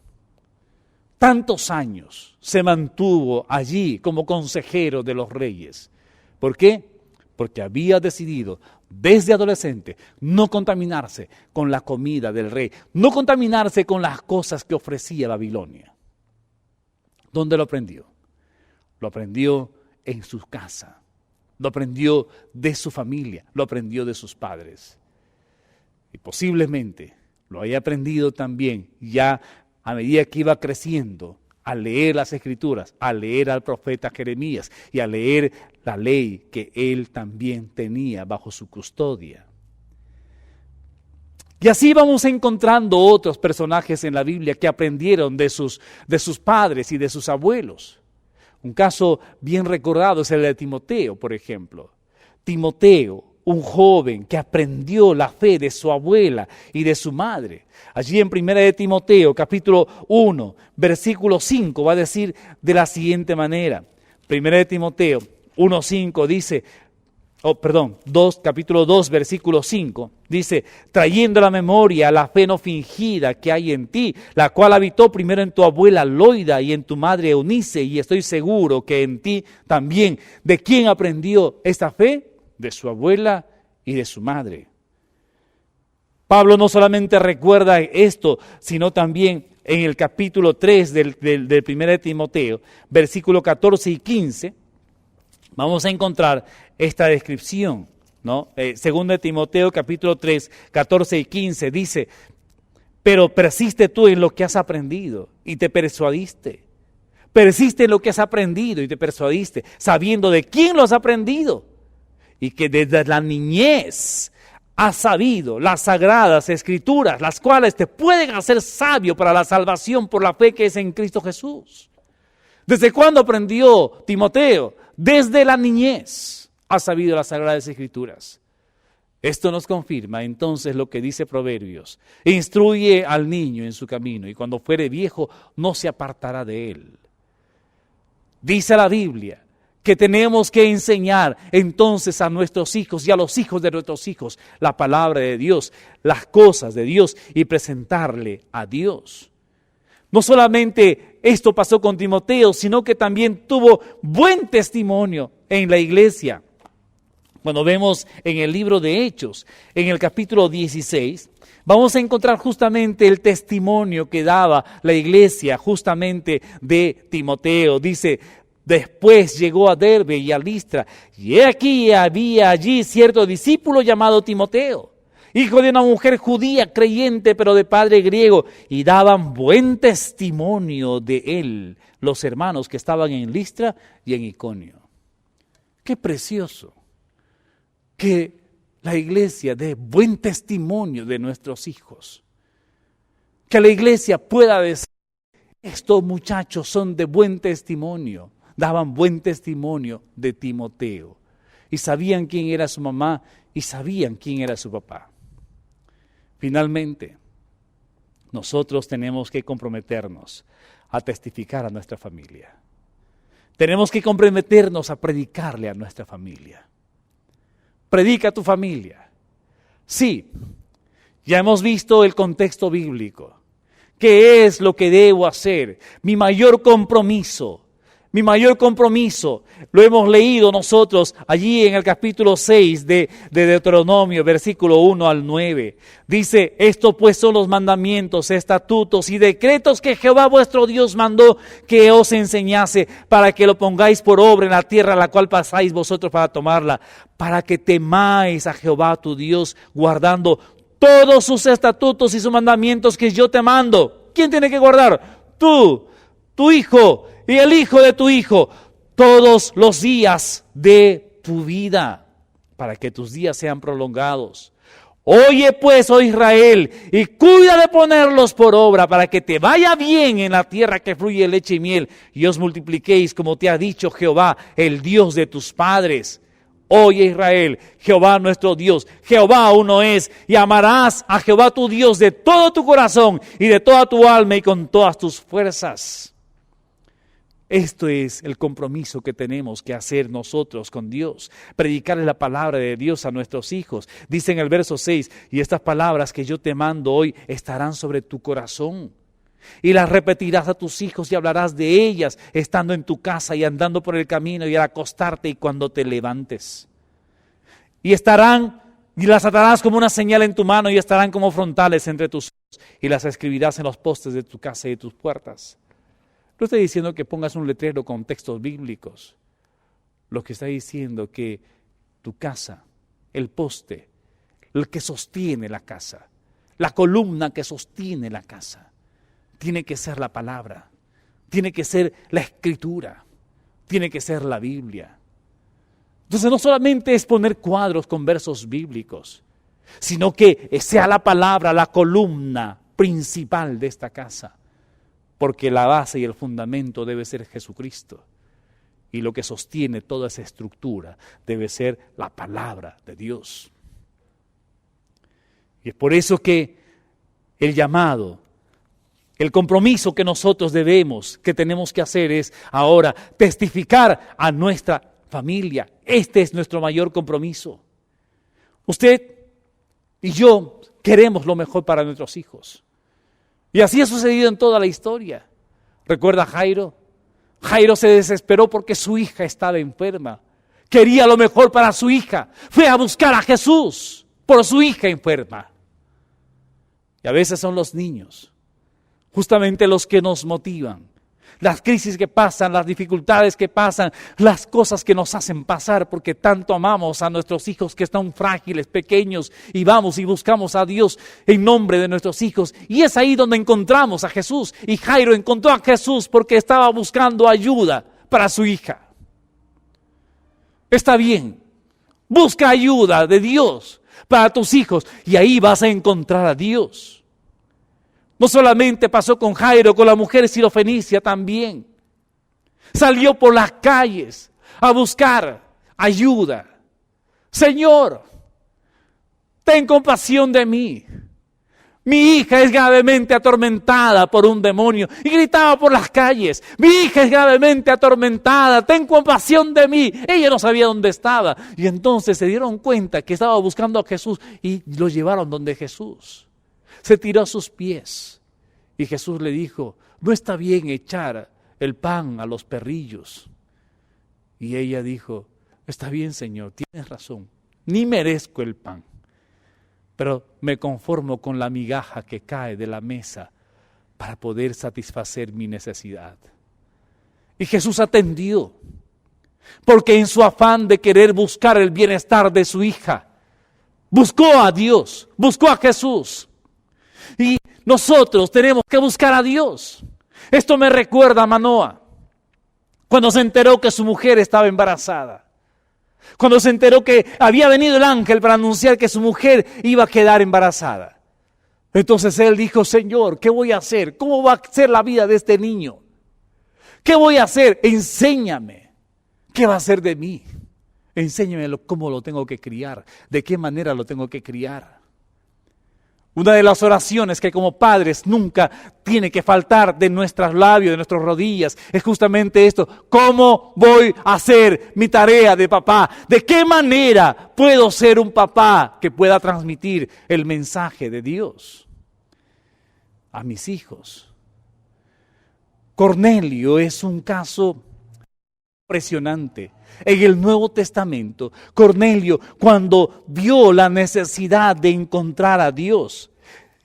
Tantos años se mantuvo allí como consejero de los reyes. ¿Por qué? Porque había decidido desde adolescente no contaminarse con la comida del rey, no contaminarse con las cosas que ofrecía Babilonia. ¿Dónde lo aprendió? Lo aprendió en su casa, lo aprendió de su familia, lo aprendió de sus padres. Y posiblemente lo haya aprendido también ya a medida que iba creciendo al leer las Escrituras, al leer al profeta Jeremías y al leer la ley que él también tenía bajo su custodia. Y así vamos encontrando otros personajes en la Biblia que aprendieron de sus padres y de sus abuelos. Un caso bien recordado es el de Timoteo, por ejemplo. Timoteo, un joven que aprendió la fe de su abuela y de su madre. Allí en 1 de Timoteo, capítulo 1, versículo 5, va a decir de la siguiente manera. 1 de Timoteo 1:5 dice, capítulo 2, versículo 5, dice, trayendo a la memoria la fe no fingida que hay en ti, la cual habitó primero en tu abuela Loida y en tu madre Eunice, y estoy seguro que en ti también. ¿De quién aprendió esta fe? De su abuela y de su madre. Pablo no solamente recuerda esto, sino también en el capítulo 3 del 1 de Timoteo, versículo 14 y 15, vamos a encontrar esta descripción, ¿no? Segundo de Timoteo, capítulo 3, 14 y 15, dice, pero persiste tú en lo que has aprendido y te persuadiste. Persiste en lo que has aprendido y te persuadiste, sabiendo de quién lo has aprendido. Y que desde la niñez has sabido las sagradas Escrituras, las cuales te pueden hacer sabio para la salvación por la fe que es en Cristo Jesús. ¿Desde cuándo aprendió Timoteo? Desde la niñez ha sabido las sagradas Escrituras. Esto nos confirma entonces lo que dice Proverbios. Instruye al niño en su camino y cuando fuere viejo no se apartará de él. Dice la Biblia que tenemos que enseñar entonces a nuestros hijos y a los hijos de nuestros hijos la palabra de Dios, las cosas de Dios y presentarle a Dios. No solamente esto pasó con Timoteo, sino que también tuvo buen testimonio en la iglesia. Cuando vemos en el libro de Hechos, en el capítulo 16, vamos a encontrar justamente el testimonio que daba la iglesia justamente de Timoteo. Dice, después llegó a Derbe y a Listra, y he aquí había allí cierto discípulo llamado Timoteo, hijo de una mujer judía creyente, pero de padre griego, y daban buen testimonio de él los hermanos que estaban en Listra y en Iconio. ¡Qué precioso! Que la iglesia dé buen testimonio de nuestros hijos. Que la iglesia pueda decir, estos muchachos son de buen testimonio. Daban buen testimonio de Timoteo. Y sabían quién era su mamá y sabían quién era su papá. Finalmente, nosotros tenemos que comprometernos a testificar a nuestra familia. Tenemos que comprometernos a predicarle a nuestra familia. Predica a tu familia. Sí, ya hemos visto el contexto bíblico. ¿Qué es lo que debo hacer? Mi mayor compromiso, lo hemos leído nosotros allí en el capítulo 6 de Deuteronomio, versículo 1 al 9. Dice, esto pues son los mandamientos, estatutos y decretos que Jehová vuestro Dios mandó que os enseñase para que lo pongáis por obra en la tierra a la cual pasáis vosotros para tomarla, para que temáis a Jehová tu Dios guardando todos sus estatutos y sus mandamientos que yo te mando. ¿Quién tiene que guardar? Tú, tu hijo y el hijo de tu hijo, todos los días de tu vida, para que tus días sean prolongados. Oye pues, oh Israel, y cuida de ponerlos por obra, para que te vaya bien en la tierra que fluye leche y miel, y os multipliquéis como te ha dicho Jehová, el Dios de tus padres. Oye Israel, Jehová nuestro Dios, Jehová uno es, y amarás a Jehová tu Dios de todo tu corazón y de toda tu alma y con todas tus fuerzas. Esto es el compromiso que tenemos que hacer nosotros con Dios, predicarle la palabra de Dios a nuestros hijos. Dice en el verso 6, y estas palabras que yo te mando hoy estarán sobre tu corazón. Y las repetirás a tus hijos y hablarás de ellas estando en tu casa y andando por el camino y al acostarte y cuando te levantes. Y las atarás como una señal en tu mano y estarán como frontales entre tus ojos y las escribirás en los postes de tu casa y de tus puertas. No estoy diciendo que pongas un letrero con textos bíblicos. Lo que está diciendo que tu casa, el poste, el que sostiene la casa, la columna que sostiene la casa, tiene que ser la palabra. tiene que ser la Escritura, tiene que ser la Biblia. Entonces no solamente es poner cuadros con versos bíblicos, sino que sea la palabra la columna principal de esta casa, porque la base y el fundamento debe ser Jesucristo. Y lo que sostiene toda esa estructura debe ser la palabra de Dios. Y es por eso que el llamado, el compromiso que nosotros que tenemos que hacer es ahora testificar a nuestra familia. Este es nuestro mayor compromiso. Usted y yo queremos lo mejor para nuestros hijos. Y así ha sucedido en toda la historia. ¿Recuerda a Jairo? Jairo se desesperó porque su hija estaba enferma. Quería lo mejor para su hija. Fue a buscar a Jesús por su hija enferma. Y a veces son los niños, justamente los que nos motivan. Las crisis que pasan, las dificultades que pasan, las cosas que nos hacen pasar porque tanto amamos a nuestros hijos que están frágiles, pequeños, y vamos y buscamos a Dios en nombre de nuestros hijos. Y es ahí donde encontramos a Jesús. Y Jairo encontró a Jesús porque estaba buscando ayuda para su hija. Está bien, busca ayuda de Dios para tus hijos y ahí vas a encontrar a Dios. No solamente pasó con Jairo, con la mujer sirofenicia también. Salió por las calles a buscar ayuda. Señor, ten compasión de mí. Mi hija es gravemente atormentada por un demonio. Y gritaba por las calles, mi hija es gravemente atormentada, ten compasión de mí. Ella no sabía dónde estaba. Y entonces se dieron cuenta que estaba buscando a Jesús y lo llevaron donde Jesús. Se tiró a sus pies y Jesús le dijo, no está bien echar el pan a los perrillos. Y ella dijo, está bien, Señor, tienes razón, ni merezco el pan, pero me conformo con la migaja que cae de la mesa para poder satisfacer mi necesidad. Y Jesús atendió, porque en su afán de querer buscar el bienestar de su hija, buscó a Dios, buscó a Jesús. Y nosotros tenemos que buscar a Dios. Esto me recuerda a Manoa, cuando se enteró que su mujer estaba embarazada. Cuando se enteró que había venido el ángel para anunciar que su mujer iba a quedar embarazada. Entonces él dijo, Señor, ¿qué voy a hacer? ¿Cómo va a ser la vida de este niño? ¿Qué voy a hacer? Enséñame. ¿Qué va a hacer de mí? Enséñame cómo lo tengo que criar. ¿De qué manera lo tengo que criar? Una de las oraciones que como padres nunca tiene que faltar de nuestros labios, de nuestras rodillas, es justamente esto. ¿Cómo voy a hacer mi tarea de papá? ¿De qué manera puedo ser un papá que pueda transmitir el mensaje de Dios a mis hijos? Cornelio es un caso impresionante. En el Nuevo Testamento, Cornelio, cuando vio la necesidad de encontrar a Dios,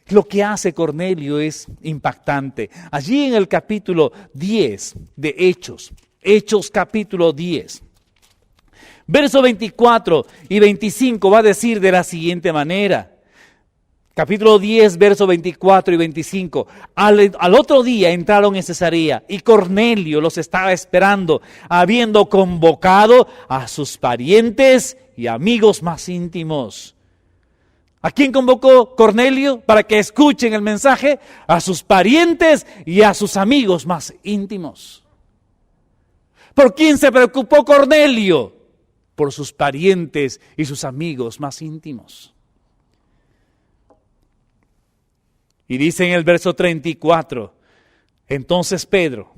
lo que hace Cornelio es impactante. Allí en el capítulo 10 de Hechos capítulo 10, verso 24 y 25 va a decir de la siguiente manera. Capítulo 10, verso 24 y 25. Al otro día entraron en Cesarea y Cornelio los estaba esperando, habiendo convocado a sus parientes y amigos más íntimos. ¿A quién convocó Cornelio para que escuchen el mensaje? A sus parientes y a sus amigos más íntimos. ¿Por quién se preocupó Cornelio? Por sus parientes y sus amigos más íntimos. Y dice en el verso 34, entonces Pedro,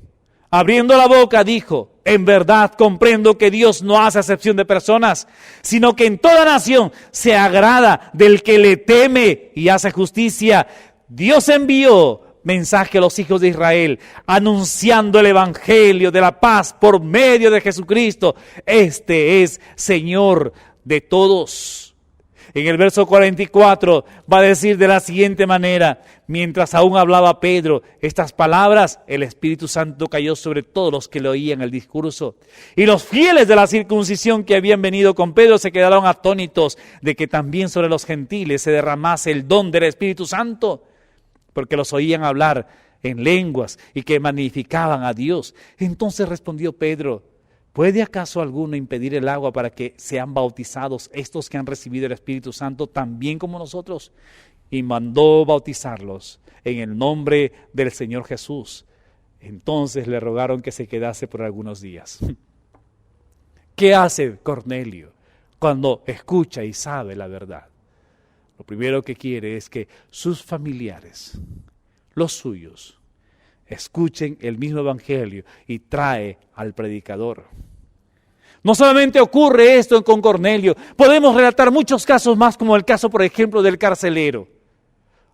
abriendo la boca, dijo, en verdad comprendo que Dios no hace acepción de personas, sino que en toda nación se agrada del que le teme y hace justicia. Dios envió mensaje a los hijos de Israel, anunciando el evangelio de la paz por medio de Jesucristo. Este es Señor de todos. En el verso 44 va a decir de la siguiente manera, mientras aún hablaba Pedro estas palabras, el Espíritu Santo cayó sobre todos los que le oían el discurso. Y los fieles de la circuncisión que habían venido con Pedro se quedaron atónitos de que también sobre los gentiles se derramase el don del Espíritu Santo, porque los oían hablar en lenguas y que magnificaban a Dios. Entonces respondió Pedro: ¿puede acaso alguno impedir el agua para que sean bautizados estos que han recibido el Espíritu Santo también como nosotros? Y mandó bautizarlos en el nombre del Señor Jesús. Entonces le rogaron que se quedase por algunos días. ¿Qué hace Cornelio cuando escucha y sabe la verdad? Lo primero que quiere es que sus familiares, los suyos, escuchen el mismo evangelio y trae al predicador. No solamente ocurre esto con Cornelio, podemos relatar muchos casos más, como el caso, por ejemplo, del carcelero.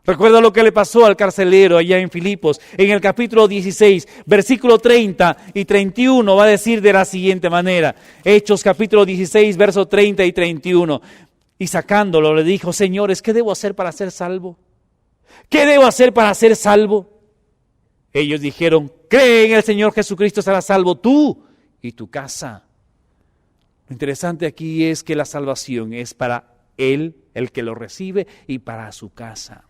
Recuerda lo que le pasó al carcelero allá en Filipos, en el capítulo 16, versículo 30 y 31, va a decir de la siguiente manera. Hechos capítulo 16, versos 30 y 31. Y sacándolo le dijo: señores, ¿qué debo hacer para ser salvo? ¿Qué debo hacer para ser salvo? Ellos dijeron: cree en el Señor Jesucristo, serás salvo tú y tu casa. Lo interesante aquí es que la salvación es para él, el que lo recibe, y para su casa.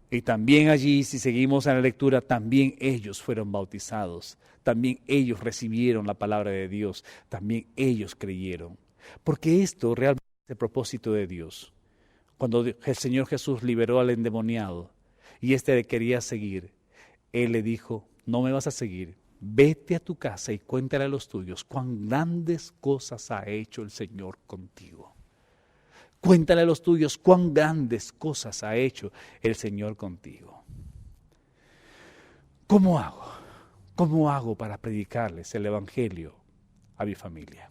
Y también allí, si seguimos en la lectura, también ellos fueron bautizados, también ellos recibieron la palabra de Dios, también ellos creyeron. Porque esto realmente es el propósito de Dios. Cuando el Señor Jesús liberó al endemoniado y éste le quería seguir, Él le dijo: no me vas a seguir, vete a tu casa y cuéntale a los tuyos cuán grandes cosas ha hecho el Señor contigo. Cuéntale a los tuyos cuán grandes cosas ha hecho el Señor contigo. ¿Cómo hago? ¿Cómo hago para predicarles el Evangelio a mi familia?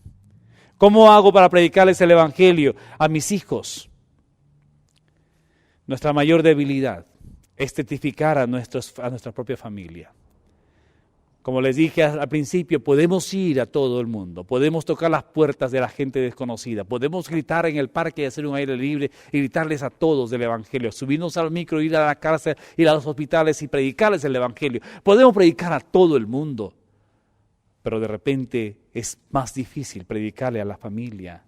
¿Cómo hago para predicarles el Evangelio a mis hijos? Nuestra mayor debilidad es testificar a nuestra propia familia. Como les dije al principio, podemos ir a todo el mundo, podemos tocar las puertas de la gente desconocida, podemos gritar en el parque y hacer un aire libre y gritarles a todos del Evangelio, subirnos al micro, ir a la cárcel, ir a los hospitales y predicarles el Evangelio. Podemos predicar a todo el mundo, pero de repente es más difícil predicarle a la familia.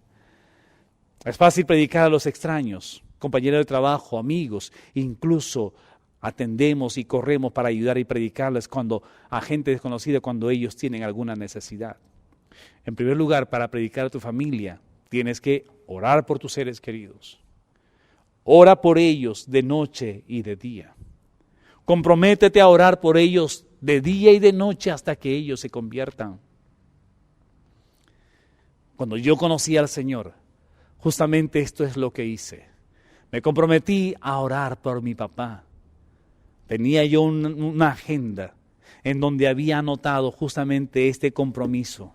Es fácil predicar a los extraños, compañeros de trabajo, amigos, incluso atendemos y corremos para ayudar y predicarles a gente desconocida cuando ellos tienen alguna necesidad. En primer lugar, para predicar a tu familia, tienes que orar por tus seres queridos. Ora por ellos de noche y de día. Comprométete a orar por ellos de día y de noche hasta que ellos se conviertan. Cuando yo conocí al Señor, justamente esto es lo que hice. Me comprometí a orar por mi papá. Tenía yo una agenda en donde había anotado justamente este compromiso.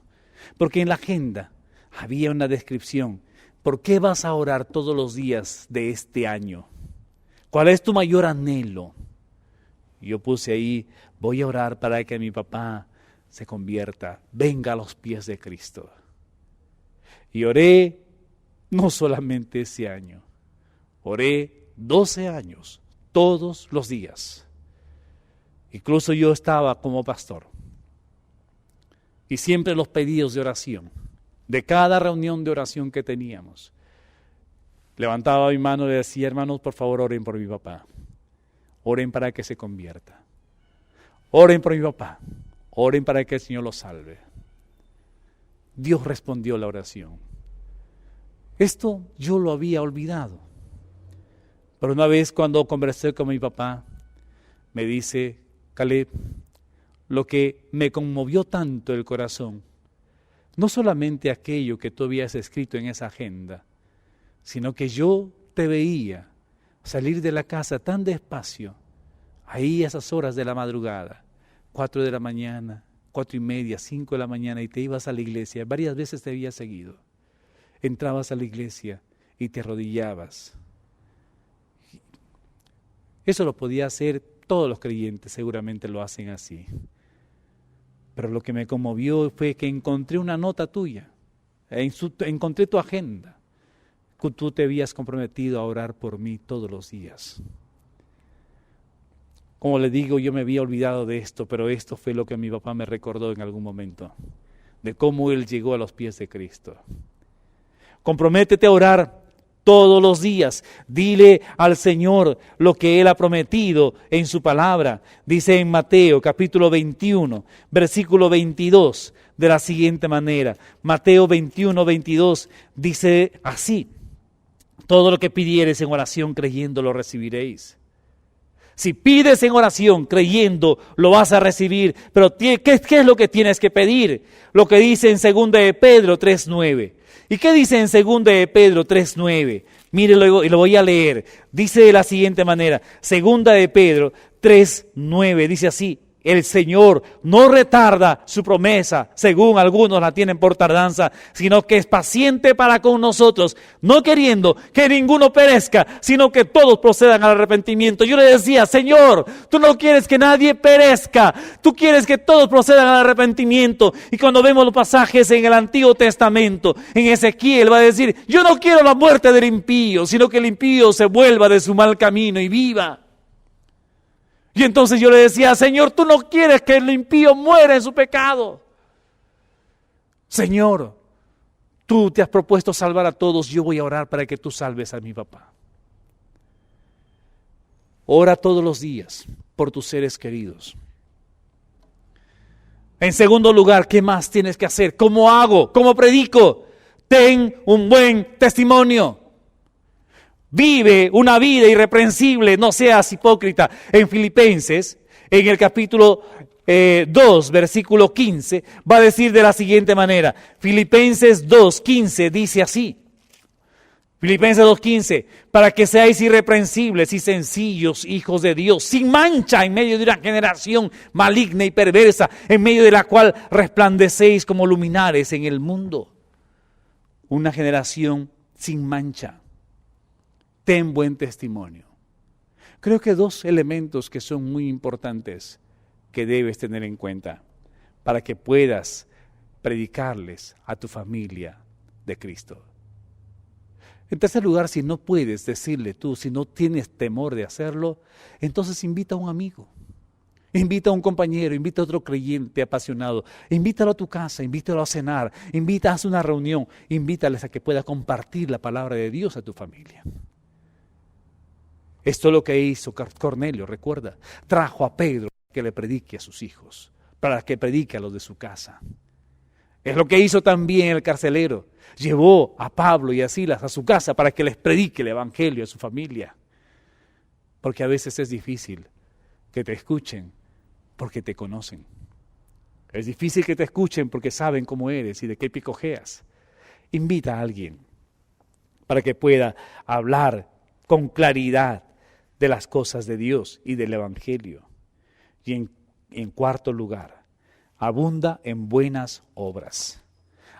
Porque en la agenda había una descripción. ¿Por qué vas a orar todos los días de este año? ¿Cuál es tu mayor anhelo? Yo puse ahí: voy a orar para que mi papá se convierta, venga a los pies de Cristo. Y oré no solamente ese año, oré 12 años. Todos los días. Incluso yo estaba como pastor. Y siempre los pedidos de oración, de cada reunión de oración que teníamos, levantaba mi mano y le decía: hermanos, por favor, oren por mi papá. Oren para que se convierta. Oren por mi papá. Oren para que el Señor lo salve. Dios respondió la oración. Esto yo lo había olvidado. Pero una vez cuando conversé con mi papá, me dice: Caleb, lo que me conmovió tanto el corazón, no solamente aquello que tú habías escrito en esa agenda, sino que yo te veía salir de la casa tan despacio, ahí a esas horas de la madrugada, 4 de la mañana, 4:30, 5 de la mañana, y te ibas a la iglesia. Varias veces te había seguido. Entrabas a la iglesia y te arrodillabas. Eso lo podía hacer todos los creyentes, seguramente lo hacen así. Pero lo que me conmovió fue que encontré una nota tuya, encontré tu agenda, que tú te habías comprometido a orar por mí todos los días. Como le digo, yo me había olvidado de esto, pero esto fue lo que mi papá me recordó en algún momento, de cómo él llegó a los pies de Cristo. Comprométete a orar Todos los días, dile al Señor lo que Él ha prometido en su palabra. Dice en Mateo capítulo 21, versículo 22, de la siguiente manera. Mateo 21, 22 dice así: todo lo que pidiereis en oración creyendo lo recibiréis. Si pides en oración creyendo, lo vas a recibir. Pero ¿qué es lo que tienes que pedir? Lo que dice en 2 de Pedro 3:9. ¿Y qué dice en 2 de Pedro 3:9? Mírelo y lo voy a leer. Dice de la siguiente manera, 2 de Pedro 3:9, dice así: el Señor no retarda su promesa, según algunos la tienen por tardanza, sino que es paciente para con nosotros, no queriendo que ninguno perezca, sino que todos procedan al arrepentimiento. Yo le decía: Señor, tú no quieres que nadie perezca, tú quieres que todos procedan al arrepentimiento. Y cuando vemos los pasajes en el Antiguo Testamento, en Ezequiel va a decir: yo no quiero la muerte del impío, sino que el impío se vuelva de su mal camino y viva. Y entonces yo le decía: Señor, tú no quieres que el impío muera en su pecado. Señor, tú te has propuesto salvar a todos, yo voy a orar para que tú salves a mi papá. Ora todos los días por tus seres queridos. En segundo lugar, ¿qué más tienes que hacer? ¿Cómo hago? ¿Cómo predico? Ten un buen testimonio. Vive una vida irreprensible, no seas hipócrita. En Filipenses, en el capítulo 2, versículo 15, va a decir de la siguiente manera. Filipenses 2:15 dice así. Filipenses 2:15, para que seáis irreprensibles y sencillos, hijos de Dios, sin mancha en medio de una generación maligna y perversa, en medio de la cual resplandecéis como luminares en el mundo. Una generación sin mancha. Ten buen testimonio. Creo que dos elementos que son muy importantes que debes tener en cuenta para que puedas predicarles a tu familia de Cristo. En tercer lugar, si no puedes decirle tú, si no tienes temor de hacerlo, entonces invita a un amigo, invita a un compañero, invita a otro creyente apasionado, invítalo a tu casa, invítalo a cenar, invita a una reunión, invítales a que pueda compartir la palabra de Dios a tu familia. Esto es lo que hizo Cornelio, recuerda, trajo a Pedro para que le predique a sus hijos, para que predique a los de su casa. Es lo que hizo también el carcelero, llevó a Pablo y a Silas a su casa para que les predique el evangelio a su familia. Porque a veces es difícil que te escuchen porque te conocen. Es difícil que te escuchen porque saben cómo eres y de qué picojeas. Invita a alguien para que pueda hablar con claridad de las cosas de Dios y del evangelio. Y en cuarto lugar, abunda en buenas obras.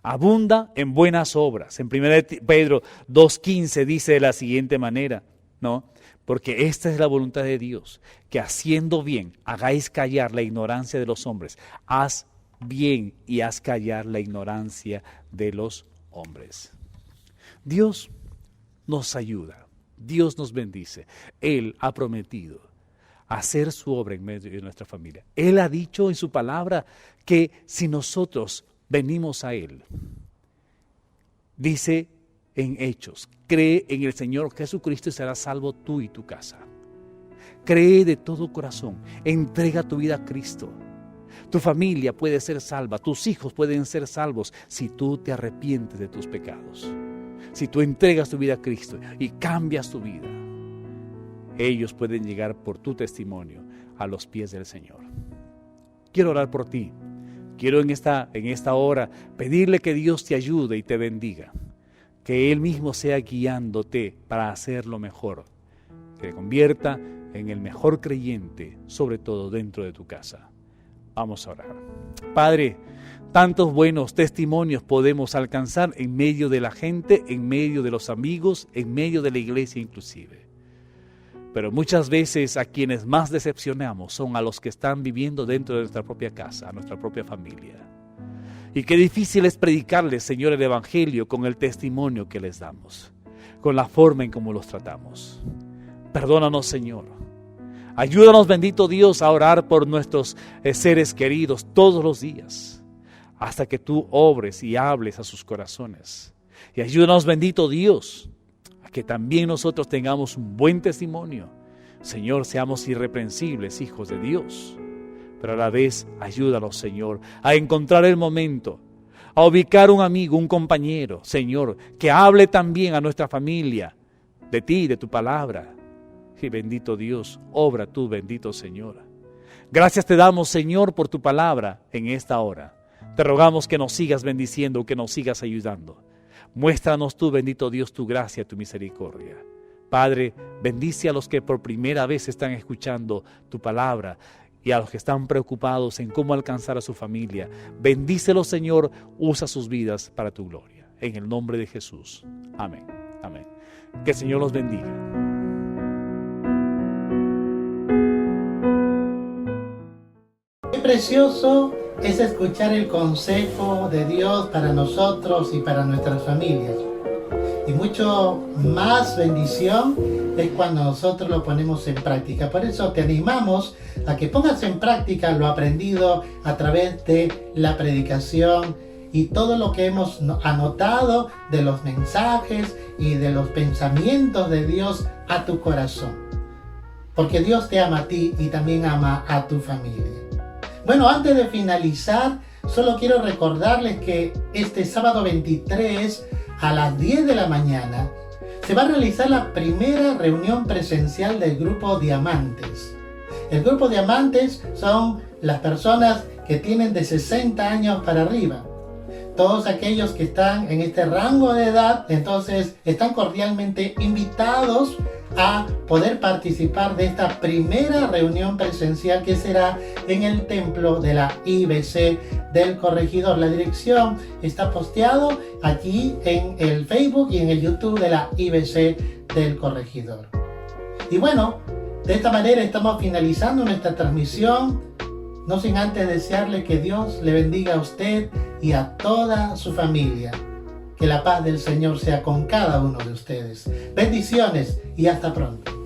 Abunda en buenas obras. En 1 Pedro 2:15 dice de la siguiente manera, ¿no? Porque esta es la voluntad de Dios, que haciendo bien hagáis callar la ignorancia de los hombres. Haz bien y haz callar la ignorancia de los hombres. Dios nos ayuda. Dios nos bendice. Él ha prometido hacer su obra en medio de nuestra familia. Él ha dicho en su palabra que si nosotros venimos a Él, dice en Hechos, cree en el Señor Jesucristo y serás salvo tú y tu casa. Cree de todo corazón, entrega tu vida a Cristo. Tu familia puede ser salva, tus hijos pueden ser salvos si tú te arrepientes de tus pecados. Si tú entregas tu vida a Cristo y cambias tu vida, ellos pueden llegar por tu testimonio a los pies del Señor. Quiero orar por ti. Quiero en esta hora pedirle que Dios te ayude y te bendiga. Que Él mismo sea guiándote para hacerlo mejor. Que te convierta en el mejor creyente, sobre todo dentro de tu casa. Vamos a orar. Padre, tantos buenos testimonios podemos alcanzar en medio de la gente, en medio de los amigos, en medio de la iglesia inclusive. Pero muchas veces a quienes más decepcionamos son a los que están viviendo dentro de nuestra propia casa, a nuestra propia familia. Y qué difícil es predicarles, Señor, el evangelio con el testimonio que les damos, con la forma en cómo los tratamos. Perdónanos, Señor. Ayúdanos, bendito Dios, a orar por nuestros seres queridos todos los días, hasta que tú obres y hables a sus corazones. Y ayúdanos, bendito Dios, a que también nosotros tengamos un buen testimonio. Señor, seamos irreprensibles, hijos de Dios, pero a la vez ayúdanos, Señor, a encontrar el momento, a ubicar un amigo, un compañero, Señor, que hable también a nuestra familia de ti, de tu palabra. Y bendito Dios, obra tú, bendito Señor. Gracias te damos, Señor, por tu palabra en esta hora. Te rogamos que nos sigas bendiciendo, que nos sigas ayudando. Muéstranos tú, bendito Dios, tu gracia, tu misericordia. Padre, bendice a los que por primera vez están escuchando tu palabra y a los que están preocupados en cómo alcanzar a su familia. Bendícelos, Señor, usa sus vidas para tu gloria. En el nombre de Jesús. Amén. Amén. Que el Señor los bendiga. Qué precioso es escuchar el consejo de Dios para nosotros y para nuestras familias. Y mucho más bendición es cuando nosotros lo ponemos en práctica. Por eso te animamos a que pongas en práctica lo aprendido a través de la predicación y todo lo que hemos anotado de los mensajes y de los pensamientos de Dios a tu corazón. Porque Dios te ama a ti y también ama a tu familia. Bueno, antes de finalizar, solo quiero recordarles que este sábado 23 a las 10 de la mañana se va a realizar la primera reunión presencial del Grupo Diamantes. El Grupo Diamantes son las personas que tienen de 60 años para arriba. Todos aquellos que están en este rango de edad, entonces están cordialmente invitados a poder participar de esta primera reunión presencial que será en el templo de la IBC del Corregidor. La dirección está posteado allí en el Facebook y en el YouTube de la IBC del Corregidor. Y bueno, de esta manera estamos finalizando nuestra transmisión, no sin antes desearle que Dios le bendiga a usted y a toda su familia. Que la paz del Señor sea con cada uno de ustedes. Bendiciones y hasta pronto.